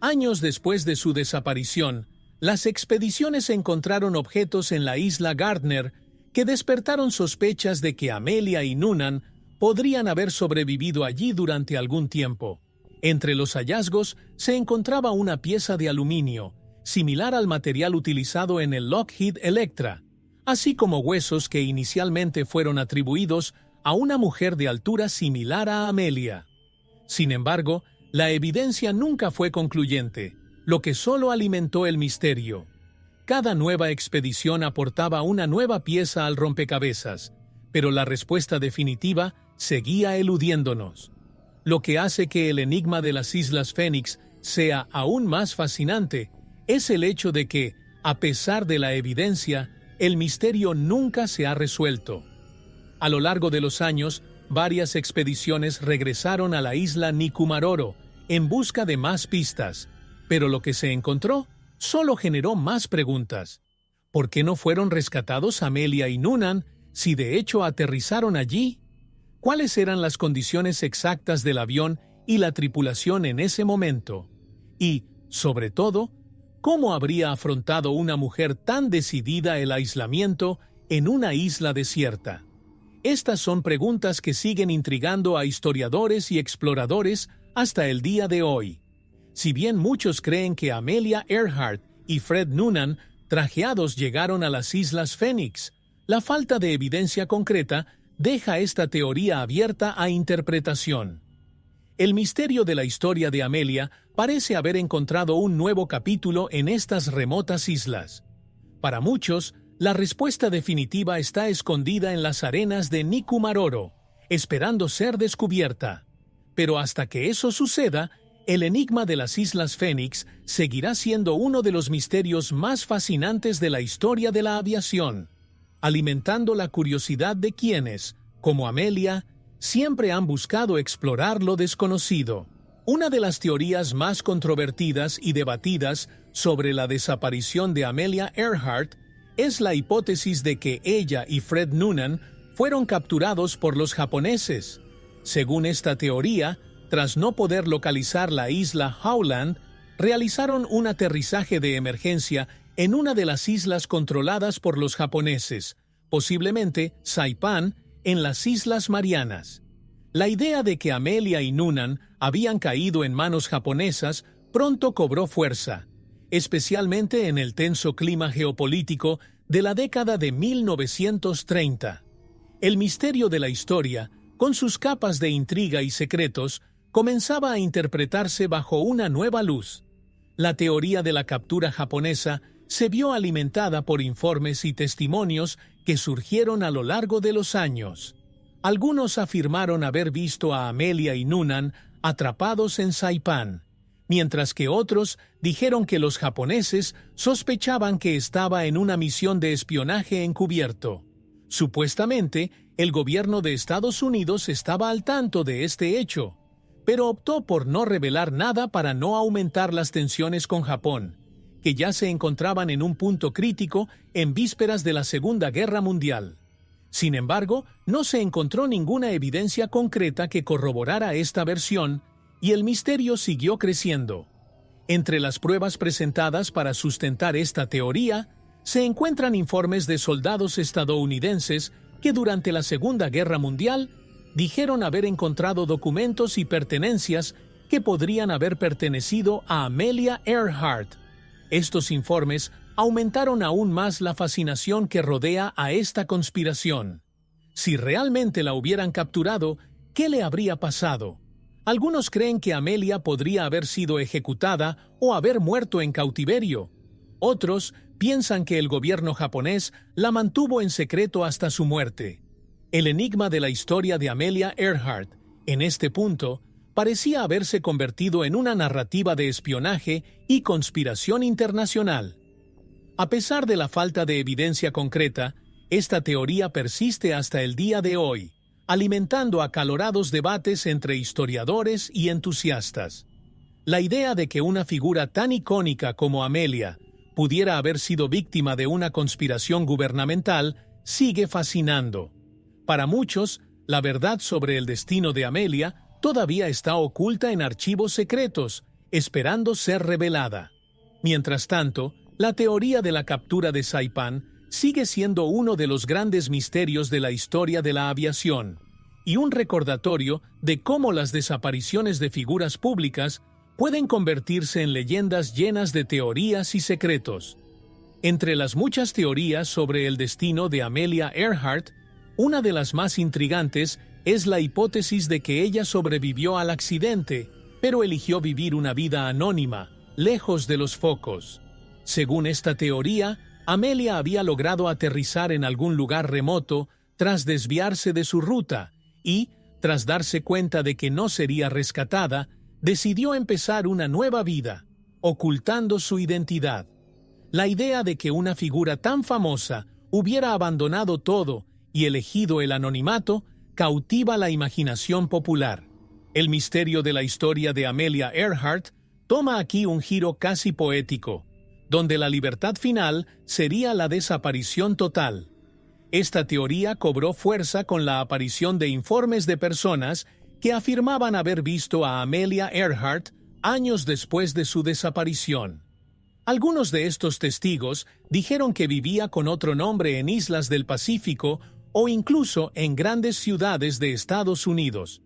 Años después de su desaparición, las expediciones encontraron objetos en la isla Gardner que despertaron sospechas de que Amelia y Noonan podrían haber sobrevivido allí durante algún tiempo. Entre los hallazgos se encontraba una pieza de aluminio, similar al material utilizado en el Lockheed Electra, así como huesos que inicialmente fueron atribuidos a una mujer de altura similar a Amelia. Sin embargo, la evidencia nunca fue concluyente, lo que solo alimentó el misterio. Cada nueva expedición aportaba una nueva pieza al rompecabezas, pero la respuesta definitiva seguía eludiéndonos. Lo que hace que el enigma de las Islas Fénix sea aún más fascinante es el hecho de que, a pesar de la evidencia, el misterio nunca se ha resuelto. A lo largo de los años, varias expediciones regresaron a la isla Nikumaroro en busca de más pistas, pero lo que se encontró solo generó más preguntas. ¿Por qué no fueron rescatados Amelia y Noonan si de hecho aterrizaron allí? ¿Cuáles eran las condiciones exactas del avión y la tripulación en ese momento? Y, sobre todo, ¿cómo habría afrontado una mujer tan decidida el aislamiento en una isla desierta? Estas son preguntas que siguen intrigando a historiadores y exploradores hasta el día de hoy. Si bien muchos creen que Amelia Earhart y Fred Noonan trajeados llegaron a las Islas Fénix, la falta de evidencia concreta deja esta teoría abierta a interpretación. El misterio de la historia de Amelia parece haber encontrado un nuevo capítulo en estas remotas islas. Para muchos, La respuesta definitiva está escondida en las arenas de Nikumaroro, esperando ser descubierta. Pero hasta que eso suceda, el enigma de las Islas Fénix seguirá siendo uno de los misterios más fascinantes de la historia de la aviación, alimentando la curiosidad de quienes, como Amelia, siempre han buscado explorar lo desconocido. Una de las teorías más controvertidas y debatidas sobre la desaparición de Amelia Earhart es la hipótesis de que ella y Fred Noonan fueron capturados por los japoneses. Según esta teoría, tras no poder localizar la isla Howland, realizaron un aterrizaje de emergencia en una de las islas controladas por los japoneses, posiblemente Saipan, en las Islas Marianas. La idea de que Amelia y Noonan habían caído en manos japonesas pronto cobró fuerza, especialmente en el tenso clima geopolítico de la década de 1930. El misterio de la historia, con sus capas de intriga y secretos, comenzaba a interpretarse bajo una nueva luz. La teoría de la captura japonesa se vio alimentada por informes y testimonios que surgieron a lo largo de los años. Algunos afirmaron haber visto a Amelia y Noonan atrapados en Saipan, mientras que otros dijeron que los japoneses sospechaban que estaba en una misión de espionaje encubierto. Supuestamente, el gobierno de Estados Unidos estaba al tanto de este hecho, pero optó por no revelar nada para no aumentar las tensiones con Japón, que ya se encontraban en un punto crítico en vísperas de la Segunda Guerra Mundial. Sin embargo, no se encontró ninguna evidencia concreta que corroborara esta versión, y el misterio siguió creciendo. Entre las pruebas presentadas para sustentar esta teoría, se encuentran informes de soldados estadounidenses que durante la Segunda Guerra Mundial dijeron haber encontrado documentos y pertenencias que podrían haber pertenecido a Amelia Earhart. Estos informes aumentaron aún más la fascinación que rodea a esta conspiración. Si realmente la hubieran capturado, ¿qué le habría pasado? Algunos creen que Amelia podría haber sido ejecutada o haber muerto en cautiverio. Otros piensan que el gobierno japonés la mantuvo en secreto hasta su muerte. El enigma de la historia de Amelia Earhart, en este punto, parecía haberse convertido en una narrativa de espionaje y conspiración internacional. A pesar de la falta de evidencia concreta, esta teoría persiste hasta el día de hoy, alimentando acalorados debates entre historiadores y entusiastas. La idea de que una figura tan icónica como Amelia pudiera haber sido víctima de una conspiración gubernamental sigue fascinando. Para muchos, la verdad sobre el destino de Amelia todavía está oculta en archivos secretos, esperando ser revelada. Mientras tanto, la teoría de la captura de Saipan sigue siendo uno de los grandes misterios de la historia de la aviación, y un recordatorio de cómo las desapariciones de figuras públicas pueden convertirse en leyendas llenas de teorías y secretos. Entre las muchas teorías sobre el destino de Amelia Earhart, una de las más intrigantes es la hipótesis de que ella sobrevivió al accidente, pero eligió vivir una vida anónima, lejos de los focos. Según esta teoría, Amelia había logrado aterrizar en algún lugar remoto tras desviarse de su ruta y, tras darse cuenta de que no sería rescatada, decidió empezar una nueva vida, ocultando su identidad. La idea de que una figura tan famosa hubiera abandonado todo y elegido el anonimato cautiva la imaginación popular. El misterio de la historia de Amelia Earhart toma aquí un giro casi poético, donde la libertad final sería la desaparición total. Esta teoría cobró fuerza con la aparición de informes de personas que afirmaban haber visto a Amelia Earhart años después de su desaparición. Algunos de estos testigos dijeron que vivía con otro nombre en islas del Pacífico o incluso en grandes ciudades de Estados Unidos.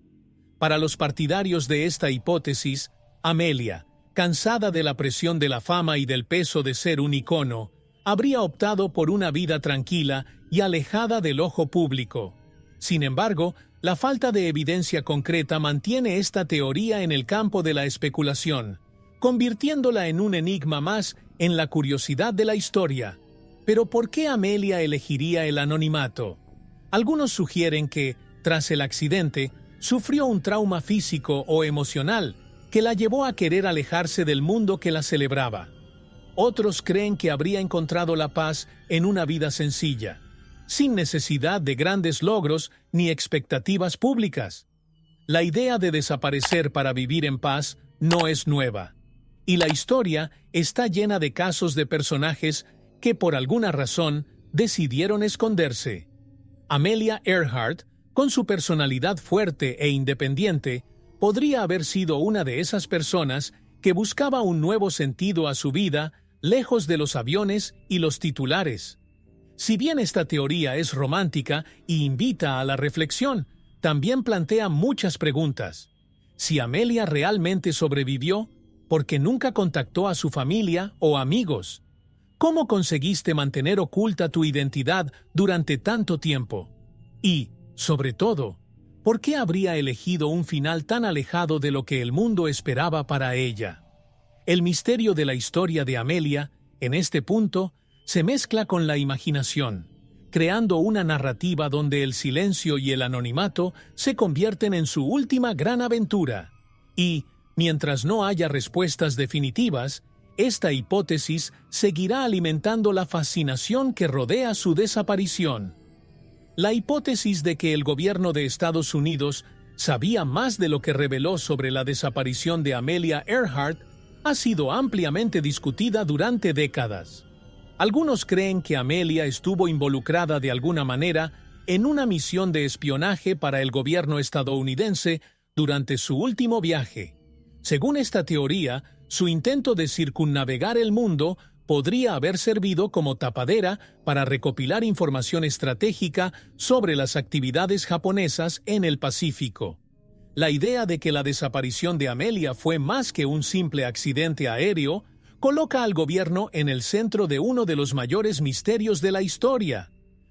Para los partidarios de esta hipótesis, Amelia, cansada de la presión de la fama y del peso de ser un icono, habría optado por una vida tranquila y alejada del ojo público. Sin embargo, la falta de evidencia concreta mantiene esta teoría en el campo de la especulación, convirtiéndola en un enigma más en la curiosidad de la historia. Pero ¿por qué Amelia elegiría el anonimato? Algunos sugieren que, tras el accidente, sufrió un trauma físico o emocional que la llevó a querer alejarse del mundo que la celebraba. Otros creen que habría encontrado la paz en una vida sencilla, sin necesidad de grandes logros ni expectativas públicas. La idea de desaparecer para vivir en paz no es nueva, y la historia está llena de casos de personajes que por alguna razón decidieron esconderse. Amelia Earhart, con su personalidad fuerte e independiente, podría haber sido una de esas personas que buscaba un nuevo sentido a su vida lejos de los aviones y los titulares. Si bien esta teoría es romántica y invita a la reflexión, también plantea muchas preguntas. Si Amelia realmente sobrevivió, ¿por qué nunca contactó a su familia o amigos? ¿Cómo conseguiste mantener oculta tu identidad durante tanto tiempo? Y, sobre todo, ¿por qué habría elegido un final tan alejado de lo que el mundo esperaba para ella? El misterio de la historia de Amelia, en este punto, se mezcla con la imaginación, creando una narrativa donde el silencio y el anonimato se convierten en su última gran aventura. Y, mientras no haya respuestas definitivas, esta hipótesis seguirá alimentando la fascinación que rodea su desaparición. La hipótesis de que el gobierno de Estados Unidos sabía más de lo que reveló sobre la desaparición de Amelia Earhart ha sido ampliamente discutida durante décadas. Algunos creen que Amelia estuvo involucrada de alguna manera en una misión de espionaje para el gobierno estadounidense durante su último viaje. Según esta teoría, su intento de circunnavegar el mundo podría haber servido como tapadera para recopilar información estratégica sobre las actividades japonesas en el Pacífico. La idea de que la desaparición de Amelia fue más que un simple accidente aéreo coloca al gobierno en el centro de uno de los mayores misterios de la historia.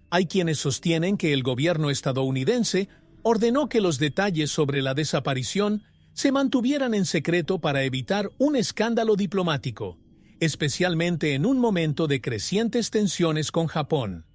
Hay quienes sostienen que el gobierno estadounidense ordenó que los detalles sobre la desaparición se mantuvieran en secreto para evitar un escándalo diplomático, especialmente en un momento de crecientes tensiones con Japón.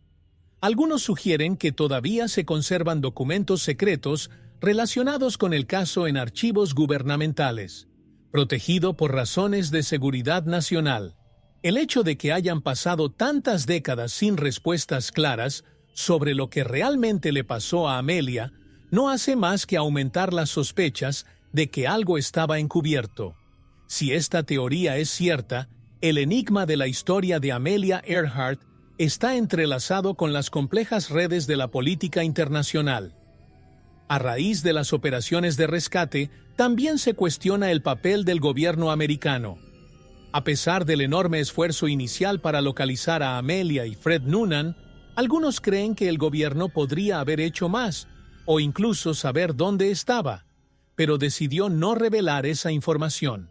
Algunos sugieren que todavía se conservan documentos secretos relacionados con el caso en archivos gubernamentales, protegido por razones de seguridad nacional. El hecho de que hayan pasado tantas décadas sin respuestas claras sobre lo que realmente le pasó a Amelia no hace más que aumentar las sospechas de que algo estaba encubierto. Si esta teoría es cierta, el enigma de la historia de Amelia Earhart está entrelazado con las complejas redes de la política internacional. A raíz de las operaciones de rescate, también se cuestiona el papel del gobierno americano. A pesar del enorme esfuerzo inicial para localizar a Amelia y Fred Noonan, algunos creen que el gobierno podría haber hecho más, o incluso saber dónde estaba, pero decidió no revelar esa información.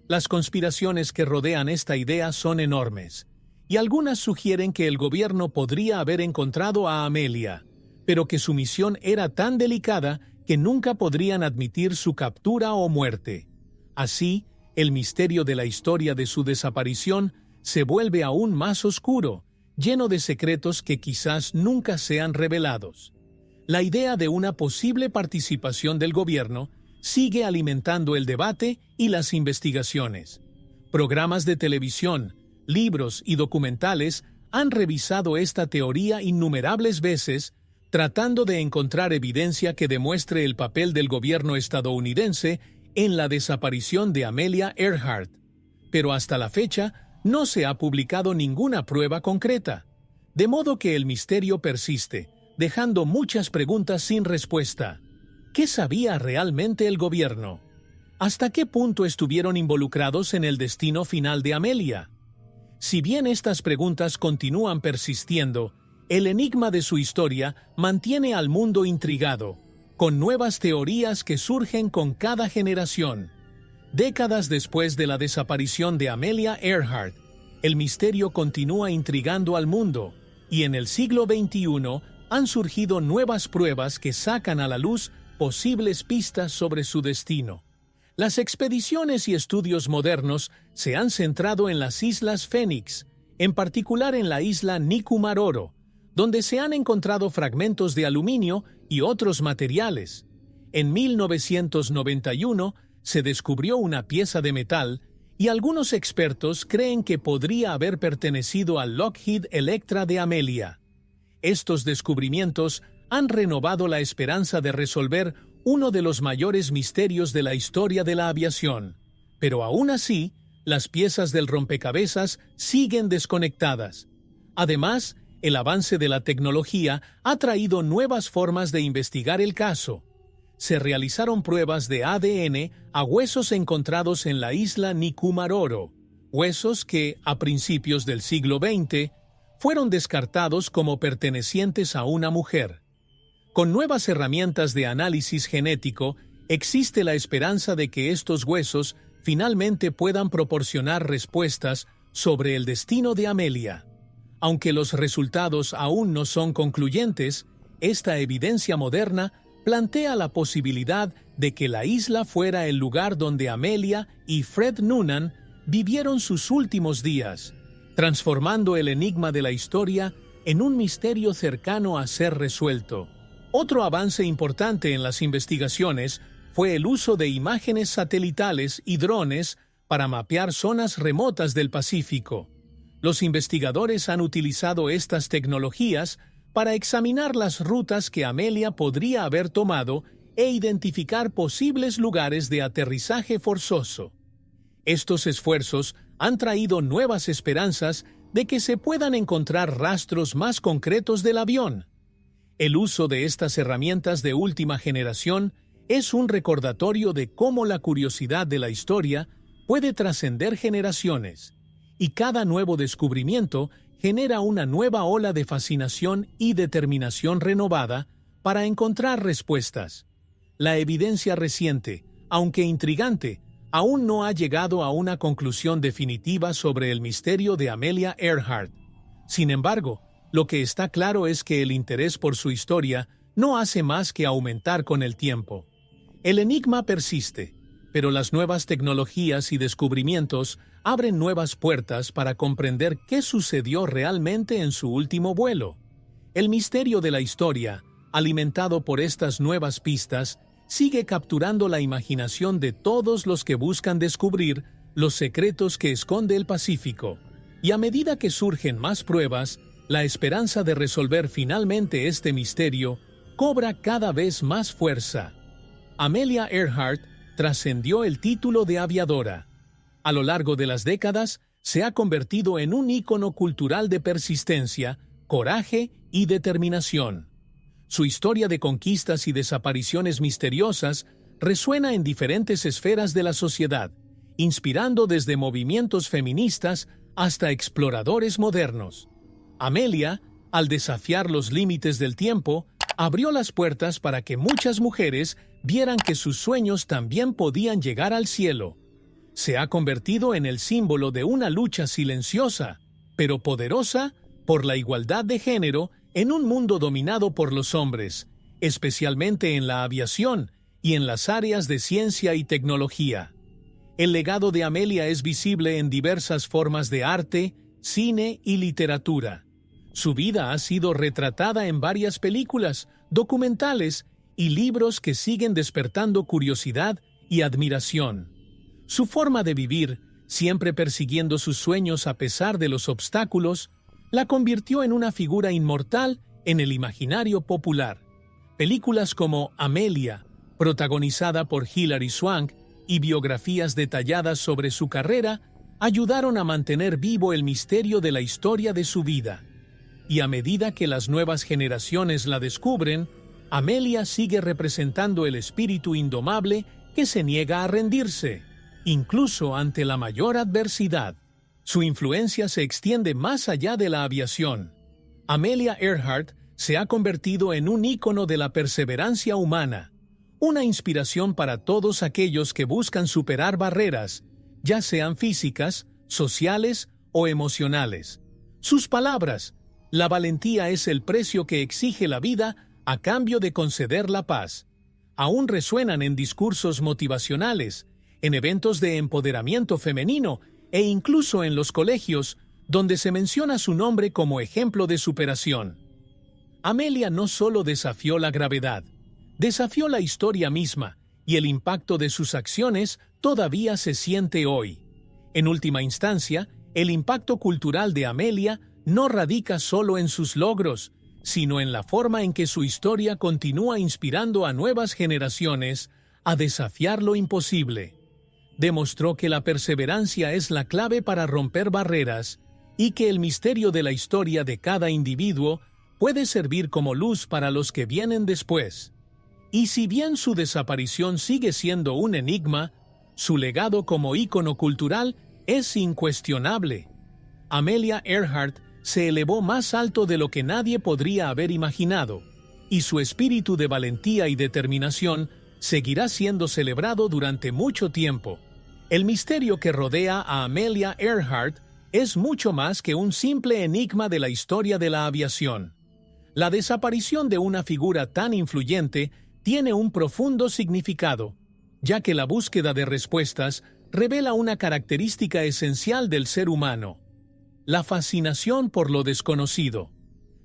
Las conspiraciones que rodean esta idea son enormes, y algunas sugieren que el gobierno podría haber encontrado a Amelia, pero que su misión era tan delicada que nunca podrían admitir su captura o muerte. Así, el misterio de la historia de su desaparición se vuelve aún más oscuro, lleno de secretos que quizás nunca sean revelados. La idea de una posible participación del gobierno sigue alimentando el debate y las investigaciones. Programas de televisión, libros y documentales han revisado esta teoría innumerables veces, tratando de encontrar evidencia que demuestre el papel del gobierno estadounidense en la desaparición de Amelia Earhart. Pero hasta la fecha no se ha publicado ninguna prueba concreta, de modo que el misterio persiste, dejando muchas preguntas sin respuesta. ¿Qué sabía realmente el gobierno? ¿Hasta qué punto estuvieron involucrados en el destino final de Amelia? Si bien estas preguntas continúan persistiendo, el enigma de su historia mantiene al mundo intrigado, con nuevas teorías que surgen con cada generación. Décadas después de la desaparición de Amelia Earhart, el misterio continúa intrigando al mundo, y en el siglo XXI han surgido nuevas pruebas que sacan a la luz posibles pistas sobre su destino. Las expediciones y estudios modernos se han centrado en las Islas Fénix, en particular en la isla Nikumaroro, donde se han encontrado fragmentos de aluminio y otros materiales. En 1991 se descubrió una pieza de metal y algunos expertos creen que podría haber pertenecido al Lockheed Electra de Amelia. Estos descubrimientos han renovado la esperanza de resolver uno de los mayores misterios de la historia de la aviación, pero aún así, las piezas del rompecabezas siguen desconectadas. Además, el avance de la tecnología ha traído nuevas formas de investigar el caso. Se realizaron pruebas de ADN a huesos encontrados en la isla Nikumaroro, huesos que, a principios del siglo XX, fueron descartados como pertenecientes a una mujer. Con nuevas herramientas de análisis genético, existe la esperanza de que estos huesos finalmente puedan proporcionar respuestas sobre el destino de Amelia. Aunque los resultados aún no son concluyentes, esta evidencia moderna plantea la posibilidad de que la isla fuera el lugar donde Amelia y Fred Noonan vivieron sus últimos días, transformando el enigma de la historia en un misterio cercano a ser resuelto. Otro avance importante en las investigaciones fue el uso de imágenes satelitales y drones para mapear zonas remotas del Pacífico. Los investigadores han utilizado estas tecnologías para examinar las rutas que Amelia podría haber tomado e identificar posibles lugares de aterrizaje forzoso. Estos esfuerzos han traído nuevas esperanzas de que se puedan encontrar rastros más concretos del avión. El uso de estas herramientas de última generación es un recordatorio de cómo la curiosidad de la historia puede trascender generaciones, y cada nuevo descubrimiento genera una nueva ola de fascinación y determinación renovada para encontrar respuestas. La evidencia reciente, aunque intrigante, aún no ha llegado a una conclusión definitiva sobre el misterio de Amelia Earhart. Sin embargo, lo que está claro es que el interés por su historia no hace más que aumentar con el tiempo. El enigma persiste, pero las nuevas tecnologías y descubrimientos abren nuevas puertas para comprender qué sucedió realmente en su último vuelo. El misterio de la historia, alimentado por estas nuevas pistas, sigue capturando la imaginación de todos los que buscan descubrir los secretos que esconde el Pacífico. Y a medida que surgen más pruebas, la esperanza de resolver finalmente este misterio cobra cada vez más fuerza. Amelia Earhart trascendió el título de aviadora. A lo largo de las décadas, se ha convertido en un ícono cultural de persistencia, coraje y determinación. Su historia de conquistas y desapariciones misteriosas resuena en diferentes esferas de la sociedad, inspirando desde movimientos feministas hasta exploradores modernos. Amelia, al desafiar los límites del tiempo, abrió las puertas para que muchas mujeres vieran que sus sueños también podían llegar al cielo. Se ha convertido en el símbolo de una lucha silenciosa, pero poderosa, por la igualdad de género en un mundo dominado por los hombres, especialmente en la aviación y en las áreas de ciencia y tecnología. El legado de Amelia es visible en diversas formas de arte, cine y literatura. Su vida ha sido retratada en varias películas, documentales y libros que siguen despertando curiosidad y admiración. Su forma de vivir, siempre persiguiendo sus sueños a pesar de los obstáculos, la convirtió en una figura inmortal en el imaginario popular. Películas como Amelia, protagonizada por Hilary Swank, y biografías detalladas sobre su carrera, ayudaron a mantener vivo el misterio de la historia de su vida. Y a medida que las nuevas generaciones la descubren, Amelia sigue representando el espíritu indomable que se niega a rendirse, incluso ante la mayor adversidad. Su influencia se extiende más allá de la aviación. Amelia Earhart se ha convertido en un ícono de la perseverancia humana, una inspiración para todos aquellos que buscan superar barreras, ya sean físicas, sociales o emocionales. Sus palabras: "La valentía es el precio que exige la vida a cambio de conceder la paz", aún resuenan en discursos motivacionales, en eventos de empoderamiento femenino e incluso en los colegios, donde se menciona su nombre como ejemplo de superación. Amelia no solo desafió la gravedad, desafió la historia misma, y el impacto de sus acciones todavía se siente hoy. En última instancia, el impacto cultural de Amelia no radica solo en sus logros, sino en la forma en que su historia continúa inspirando a nuevas generaciones a desafiar lo imposible. Demostró que la perseverancia es la clave para romper barreras y que el misterio de la historia de cada individuo puede servir como luz para los que vienen después. Y si bien su desaparición sigue siendo un enigma, su legado como ícono cultural es incuestionable. Amelia Earhart se elevó más alto de lo que nadie podría haber imaginado, y su espíritu de valentía y determinación seguirá siendo celebrado durante mucho tiempo. El misterio que rodea a Amelia Earhart es mucho más que un simple enigma de la historia de la aviación. La desaparición de una figura tan influyente tiene un profundo significado, ya que la búsqueda de respuestas revela una característica esencial del ser humano: la fascinación por lo desconocido.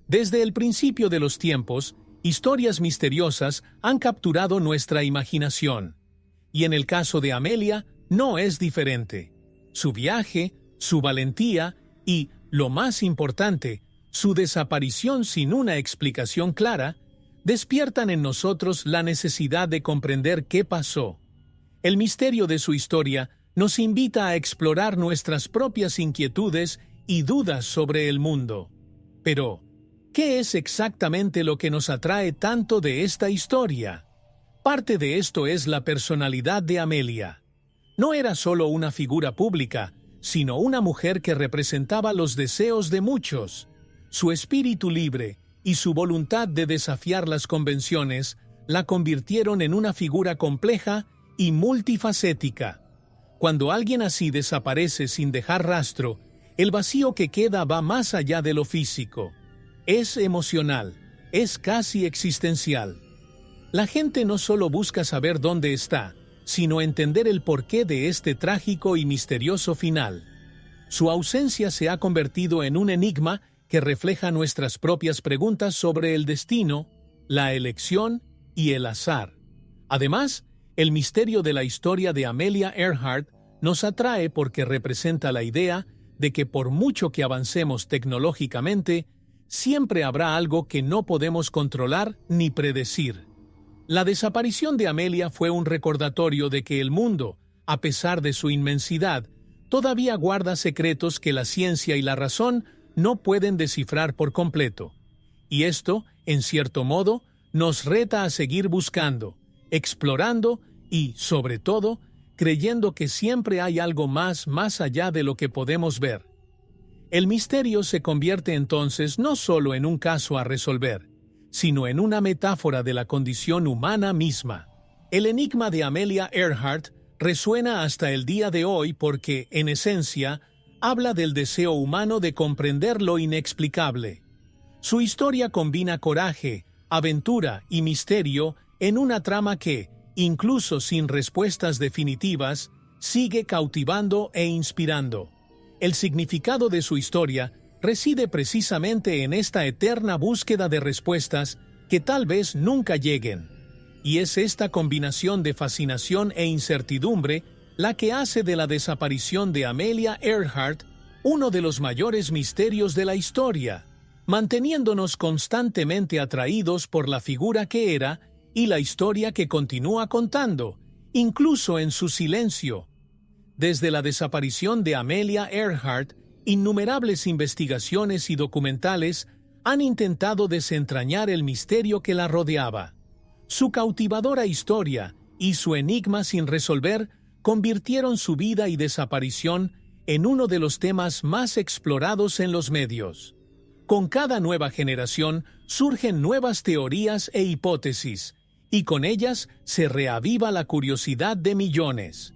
Desde el principio de los tiempos, historias misteriosas han capturado nuestra imaginación. Y en el caso de Amelia, no es diferente. Su viaje, su valentía y, lo más importante, su desaparición sin una explicación clara, despiertan en nosotros la necesidad de comprender qué pasó. El misterio de su historia nos invita a explorar nuestras propias inquietudes y dudas sobre el mundo. Pero, ¿qué es exactamente lo que nos atrae tanto de esta historia? Parte de esto es la personalidad de Amelia. No era solo una figura pública, sino una mujer que representaba los deseos de muchos. Su espíritu libre y su voluntad de desafiar las convenciones la convirtieron en una figura compleja y multifacética. Cuando alguien así desaparece sin dejar rastro, el vacío que queda va más allá de lo físico. Es emocional, es casi existencial. La gente no solo busca saber dónde está, sino entender el porqué de este trágico y misterioso final. Su ausencia se ha convertido en un enigma que refleja nuestras propias preguntas sobre el destino, la elección y el azar. Además, el misterio de la historia de Amelia Earhart nos atrae porque representa la idea de que por mucho que avancemos tecnológicamente, siempre habrá algo que no podemos controlar ni predecir. La desaparición de Amelia fue un recordatorio de que el mundo, a pesar de su inmensidad, todavía guarda secretos que la ciencia y la razón no pueden descifrar por completo. Y esto, en cierto modo, nos reta a seguir buscando, explorando y, sobre todo, creyendo que siempre hay algo más allá de lo que podemos ver. El misterio se convierte entonces no solo en un caso a resolver, sino en una metáfora de la condición humana misma. El enigma de Amelia Earhart resuena hasta el día de hoy porque, en esencia, habla del deseo humano de comprender lo inexplicable. Su historia combina coraje, aventura y misterio en una trama que, incluso sin respuestas definitivas, sigue cautivando e inspirando. El significado de su historia reside precisamente en esta eterna búsqueda de respuestas que tal vez nunca lleguen. Y es esta combinación de fascinación e incertidumbre la que hace de la desaparición de Amelia Earhart uno de los mayores misterios de la historia, manteniéndonos constantemente atraídos por la figura que era y la historia que continúa contando, incluso en su silencio. Desde la desaparición de Amelia Earhart, innumerables investigaciones y documentales han intentado desentrañar el misterio que la rodeaba. Su cautivadora historia y su enigma sin resolver convirtieron su vida y desaparición en uno de los temas más explorados en los medios. Con cada nueva generación surgen nuevas teorías e hipótesis, y con ellas se reaviva la curiosidad de millones.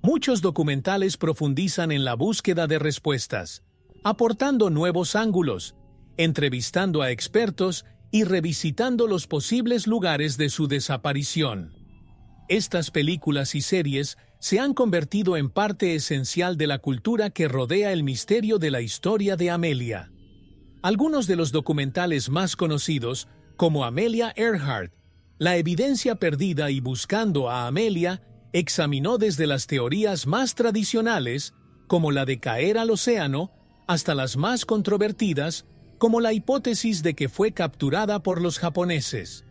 Muchos documentales profundizan en la búsqueda de respuestas, aportando nuevos ángulos, entrevistando a expertos y revisitando los posibles lugares de su desaparición. Estas películas y series se han convertido en parte esencial de la cultura que rodea el misterio de la historia de Amelia. Algunos de los documentales más conocidos, como Amelia Earhart, La evidencia perdida y Buscando a Amelia, examinó desde las teorías más tradicionales, como la de caer al océano, hasta las más controvertidas, como la hipótesis de que fue capturada por los japoneses.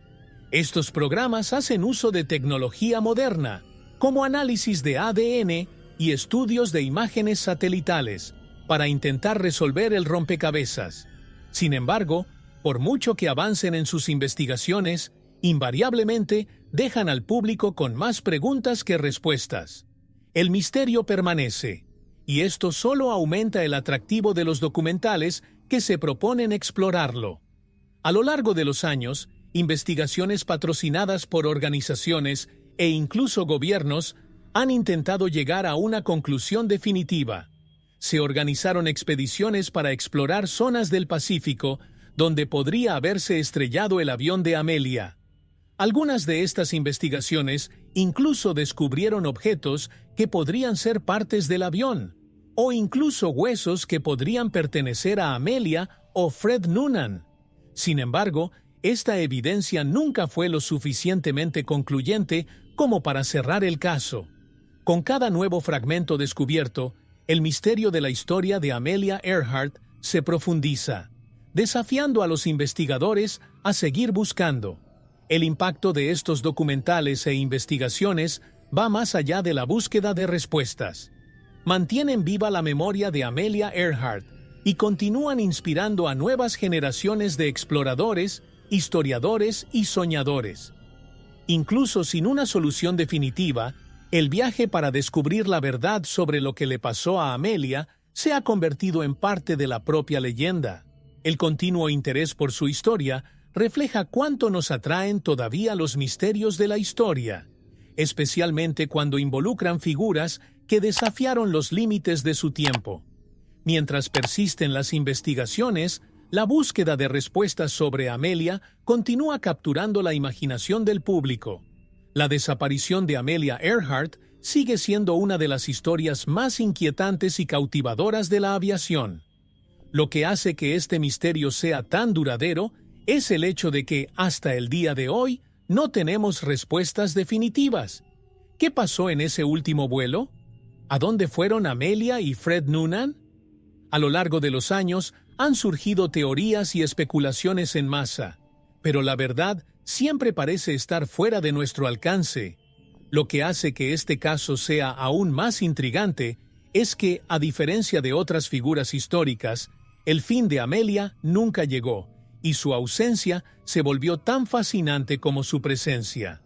Estos programas hacen uso de tecnología moderna, como análisis de ADN y estudios de imágenes satelitales, para intentar resolver el rompecabezas. Sin embargo, por mucho que avancen en sus investigaciones, invariablemente dejan al público con más preguntas que respuestas. El misterio permanece, y esto solo aumenta el atractivo de los documentales que se proponen explorarlo. A lo largo de los años, investigaciones patrocinadas por organizaciones e incluso gobiernos han intentado llegar a una conclusión definitiva. Se organizaron expediciones para explorar zonas del Pacífico donde podría haberse estrellado el avión de Amelia. Algunas de estas investigaciones incluso descubrieron objetos que podrían ser partes del avión, o incluso huesos que podrían pertenecer a Amelia o Fred Noonan. Sin embargo, esta evidencia nunca fue lo suficientemente concluyente como para cerrar el caso. Con cada nuevo fragmento descubierto, el misterio de la historia de Amelia Earhart se profundiza, desafiando a los investigadores a seguir buscando. El impacto de estos documentales e investigaciones va más allá de la búsqueda de respuestas. Mantienen viva la memoria de Amelia Earhart y continúan inspirando a nuevas generaciones de exploradores, historiadores y soñadores. Incluso sin una solución definitiva, el viaje para descubrir la verdad sobre lo que le pasó a Amelia se ha convertido en parte de la propia leyenda. El continuo interés por su historia refleja cuánto nos atraen todavía los misterios de la historia, especialmente cuando involucran figuras que desafiaron los límites de su tiempo. Mientras persisten las investigaciones, la búsqueda de respuestas sobre Amelia continúa capturando la imaginación del público. La desaparición de Amelia Earhart sigue siendo una de las historias más inquietantes y cautivadoras de la aviación. Lo que hace que este misterio sea tan duradero es el hecho de que, hasta el día de hoy, no tenemos respuestas definitivas. ¿Qué pasó en ese último vuelo? ¿A dónde fueron Amelia y Fred Noonan? A lo largo de los años, han surgido teorías y especulaciones en masa, pero la verdad siempre parece estar fuera de nuestro alcance. Lo que hace que este caso sea aún más intrigante es que, a diferencia de otras figuras históricas, el fin de Amelia nunca llegó, y su ausencia se volvió tan fascinante como su presencia.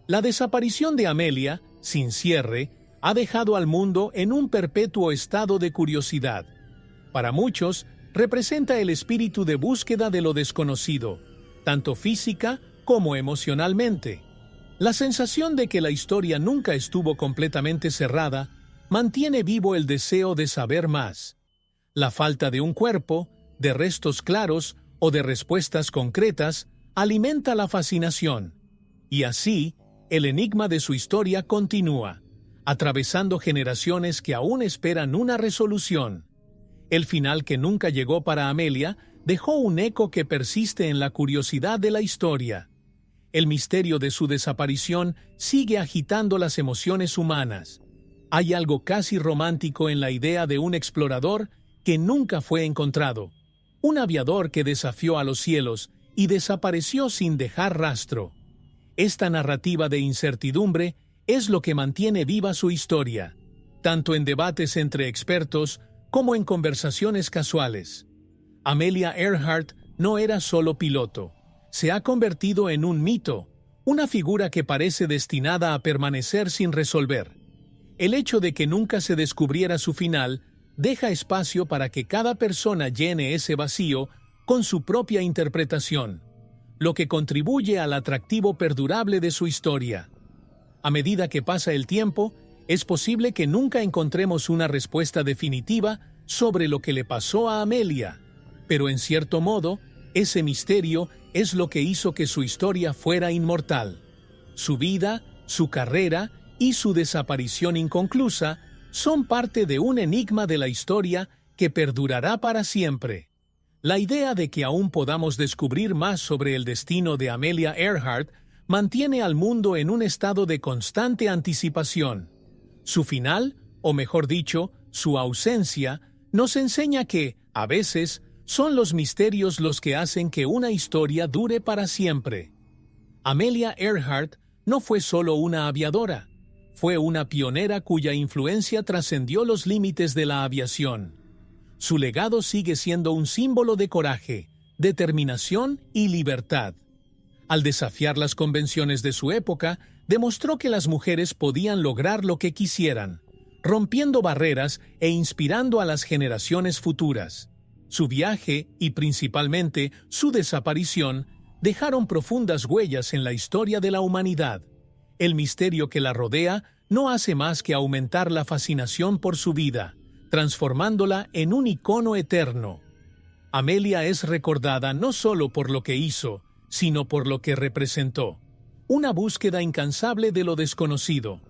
La desaparición de Amelia, sin cierre, ha dejado al mundo en un perpetuo estado de curiosidad. Para muchos, representa el espíritu de búsqueda de lo desconocido, tanto física como emocionalmente. La sensación de que la historia nunca estuvo completamente cerrada mantiene vivo el deseo de saber más. La falta de un cuerpo, de restos claros o de respuestas concretas alimenta la fascinación. Y así, el enigma de su historia continúa, atravesando generaciones que aún esperan una resolución. El final que nunca llegó para Amelia dejó un eco que persiste en la curiosidad de la historia. El misterio de su desaparición sigue agitando las emociones humanas. Hay algo casi romántico en la idea de un explorador que nunca fue encontrado, un aviador que desafió a los cielos y desapareció sin dejar rastro. Esta narrativa de incertidumbre es lo que mantiene viva su historia, tanto en debates entre expertos como en conversaciones casuales. Amelia Earhart no era solo piloto, se ha convertido en un mito, una figura que parece destinada a permanecer sin resolver. El hecho de que nunca se descubriera su final deja espacio para que cada persona llene ese vacío con su propia interpretación, lo que contribuye al atractivo perdurable de su historia. A medida que pasa el tiempo, es posible que nunca encontremos una respuesta definitiva sobre lo que le pasó a Amelia, pero en cierto modo, ese misterio es lo que hizo que su historia fuera inmortal. Su vida, su carrera y su desaparición inconclusa son parte de un enigma de la historia que perdurará para siempre. La idea de que aún podamos descubrir más sobre el destino de Amelia Earhart mantiene al mundo en un estado de constante anticipación. Su final, o mejor dicho, su ausencia, nos enseña que, a veces, son los misterios los que hacen que una historia dure para siempre. Amelia Earhart no fue solo una aviadora, fue una pionera cuya influencia trascendió los límites de la aviación. Su legado sigue siendo un símbolo de coraje, determinación y libertad. Al desafiar las convenciones de su época, demostró que las mujeres podían lograr lo que quisieran, rompiendo barreras e inspirando a las generaciones futuras. Su viaje y principalmente su desaparición dejaron profundas huellas en la historia de la humanidad. El misterio que la rodea no hace más que aumentar la fascinación por su vida, transformándola en un icono eterno. Amelia es recordada no solo por lo que hizo, sino por lo que representó. Una búsqueda incansable de lo desconocido.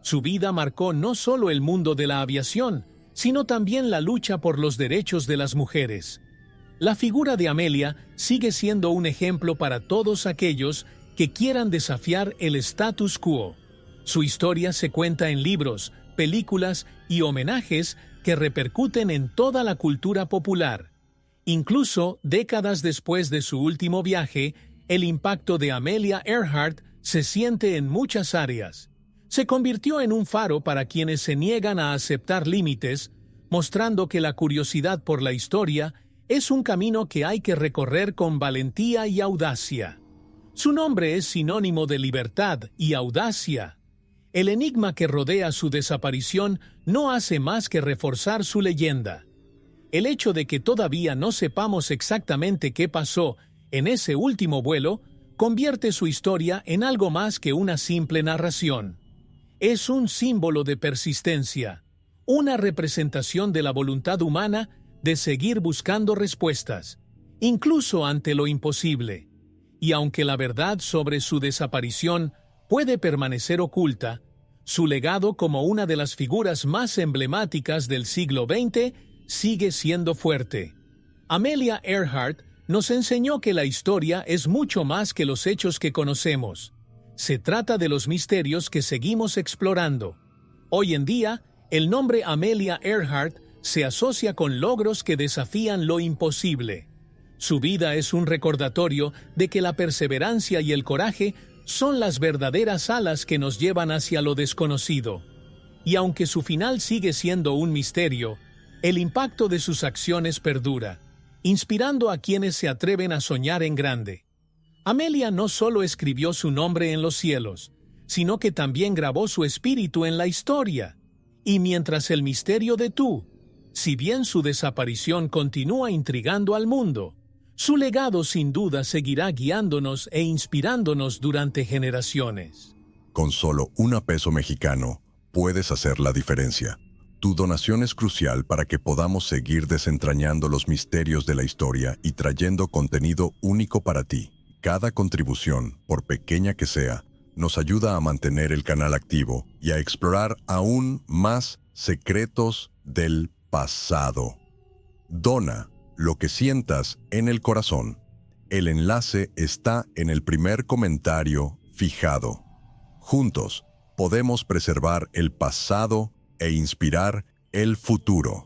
Su vida marcó no solo el mundo de la aviación, sino también la lucha por los derechos de las mujeres. La figura de Amelia sigue siendo un ejemplo para todos aquellos que quieran desafiar el status quo. Su historia se cuenta en libros, películas y homenajes que repercuten en toda la cultura popular. Incluso décadas después de su último viaje, el impacto de Amelia Earhart se siente en muchas áreas. Se convirtió en un faro para quienes se niegan a aceptar límites, mostrando que la curiosidad por la historia es un camino que hay que recorrer con valentía y audacia. Su nombre es sinónimo de libertad y audacia. El enigma que rodea su desaparición no hace más que reforzar su leyenda. El hecho de que todavía no sepamos exactamente qué pasó en ese último vuelo convierte su historia en algo más que una simple narración. Es un símbolo de persistencia, una representación de la voluntad humana de seguir buscando respuestas, incluso ante lo imposible. Y aunque la verdad sobre su desaparición puede permanecer oculta, su legado como una de las figuras más emblemáticas del siglo XX sigue siendo fuerte. Amelia Earhart nos enseñó que la historia es mucho más que los hechos que conocemos. Se trata de los misterios que seguimos explorando. Hoy en día, el nombre Amelia Earhart se asocia con logros que desafían lo imposible. Su vida es un recordatorio de que la perseverancia y el coraje son las verdaderas alas que nos llevan hacia lo desconocido. Y aunque su final sigue siendo un misterio, el impacto de sus acciones perdura, inspirando a quienes se atreven a soñar en grande. Amelia no solo escribió su nombre en los cielos, sino que también grabó su espíritu en la historia. Y mientras el misterio de Tú, si bien su desaparición continúa intrigando al mundo, su legado sin duda seguirá guiándonos e inspirándonos durante generaciones. Con solo $1 mexicano, puedes hacer la diferencia. Tu donación es crucial para que podamos seguir desentrañando los misterios de la historia y trayendo contenido único para ti. Cada contribución, por pequeña que sea, nos ayuda a mantener el canal activo y a explorar aún más secretos del pasado. Dona lo que sientas en el corazón. El enlace está en el primer comentario fijado. Juntos, podemos preservar el pasado e inspirar el futuro.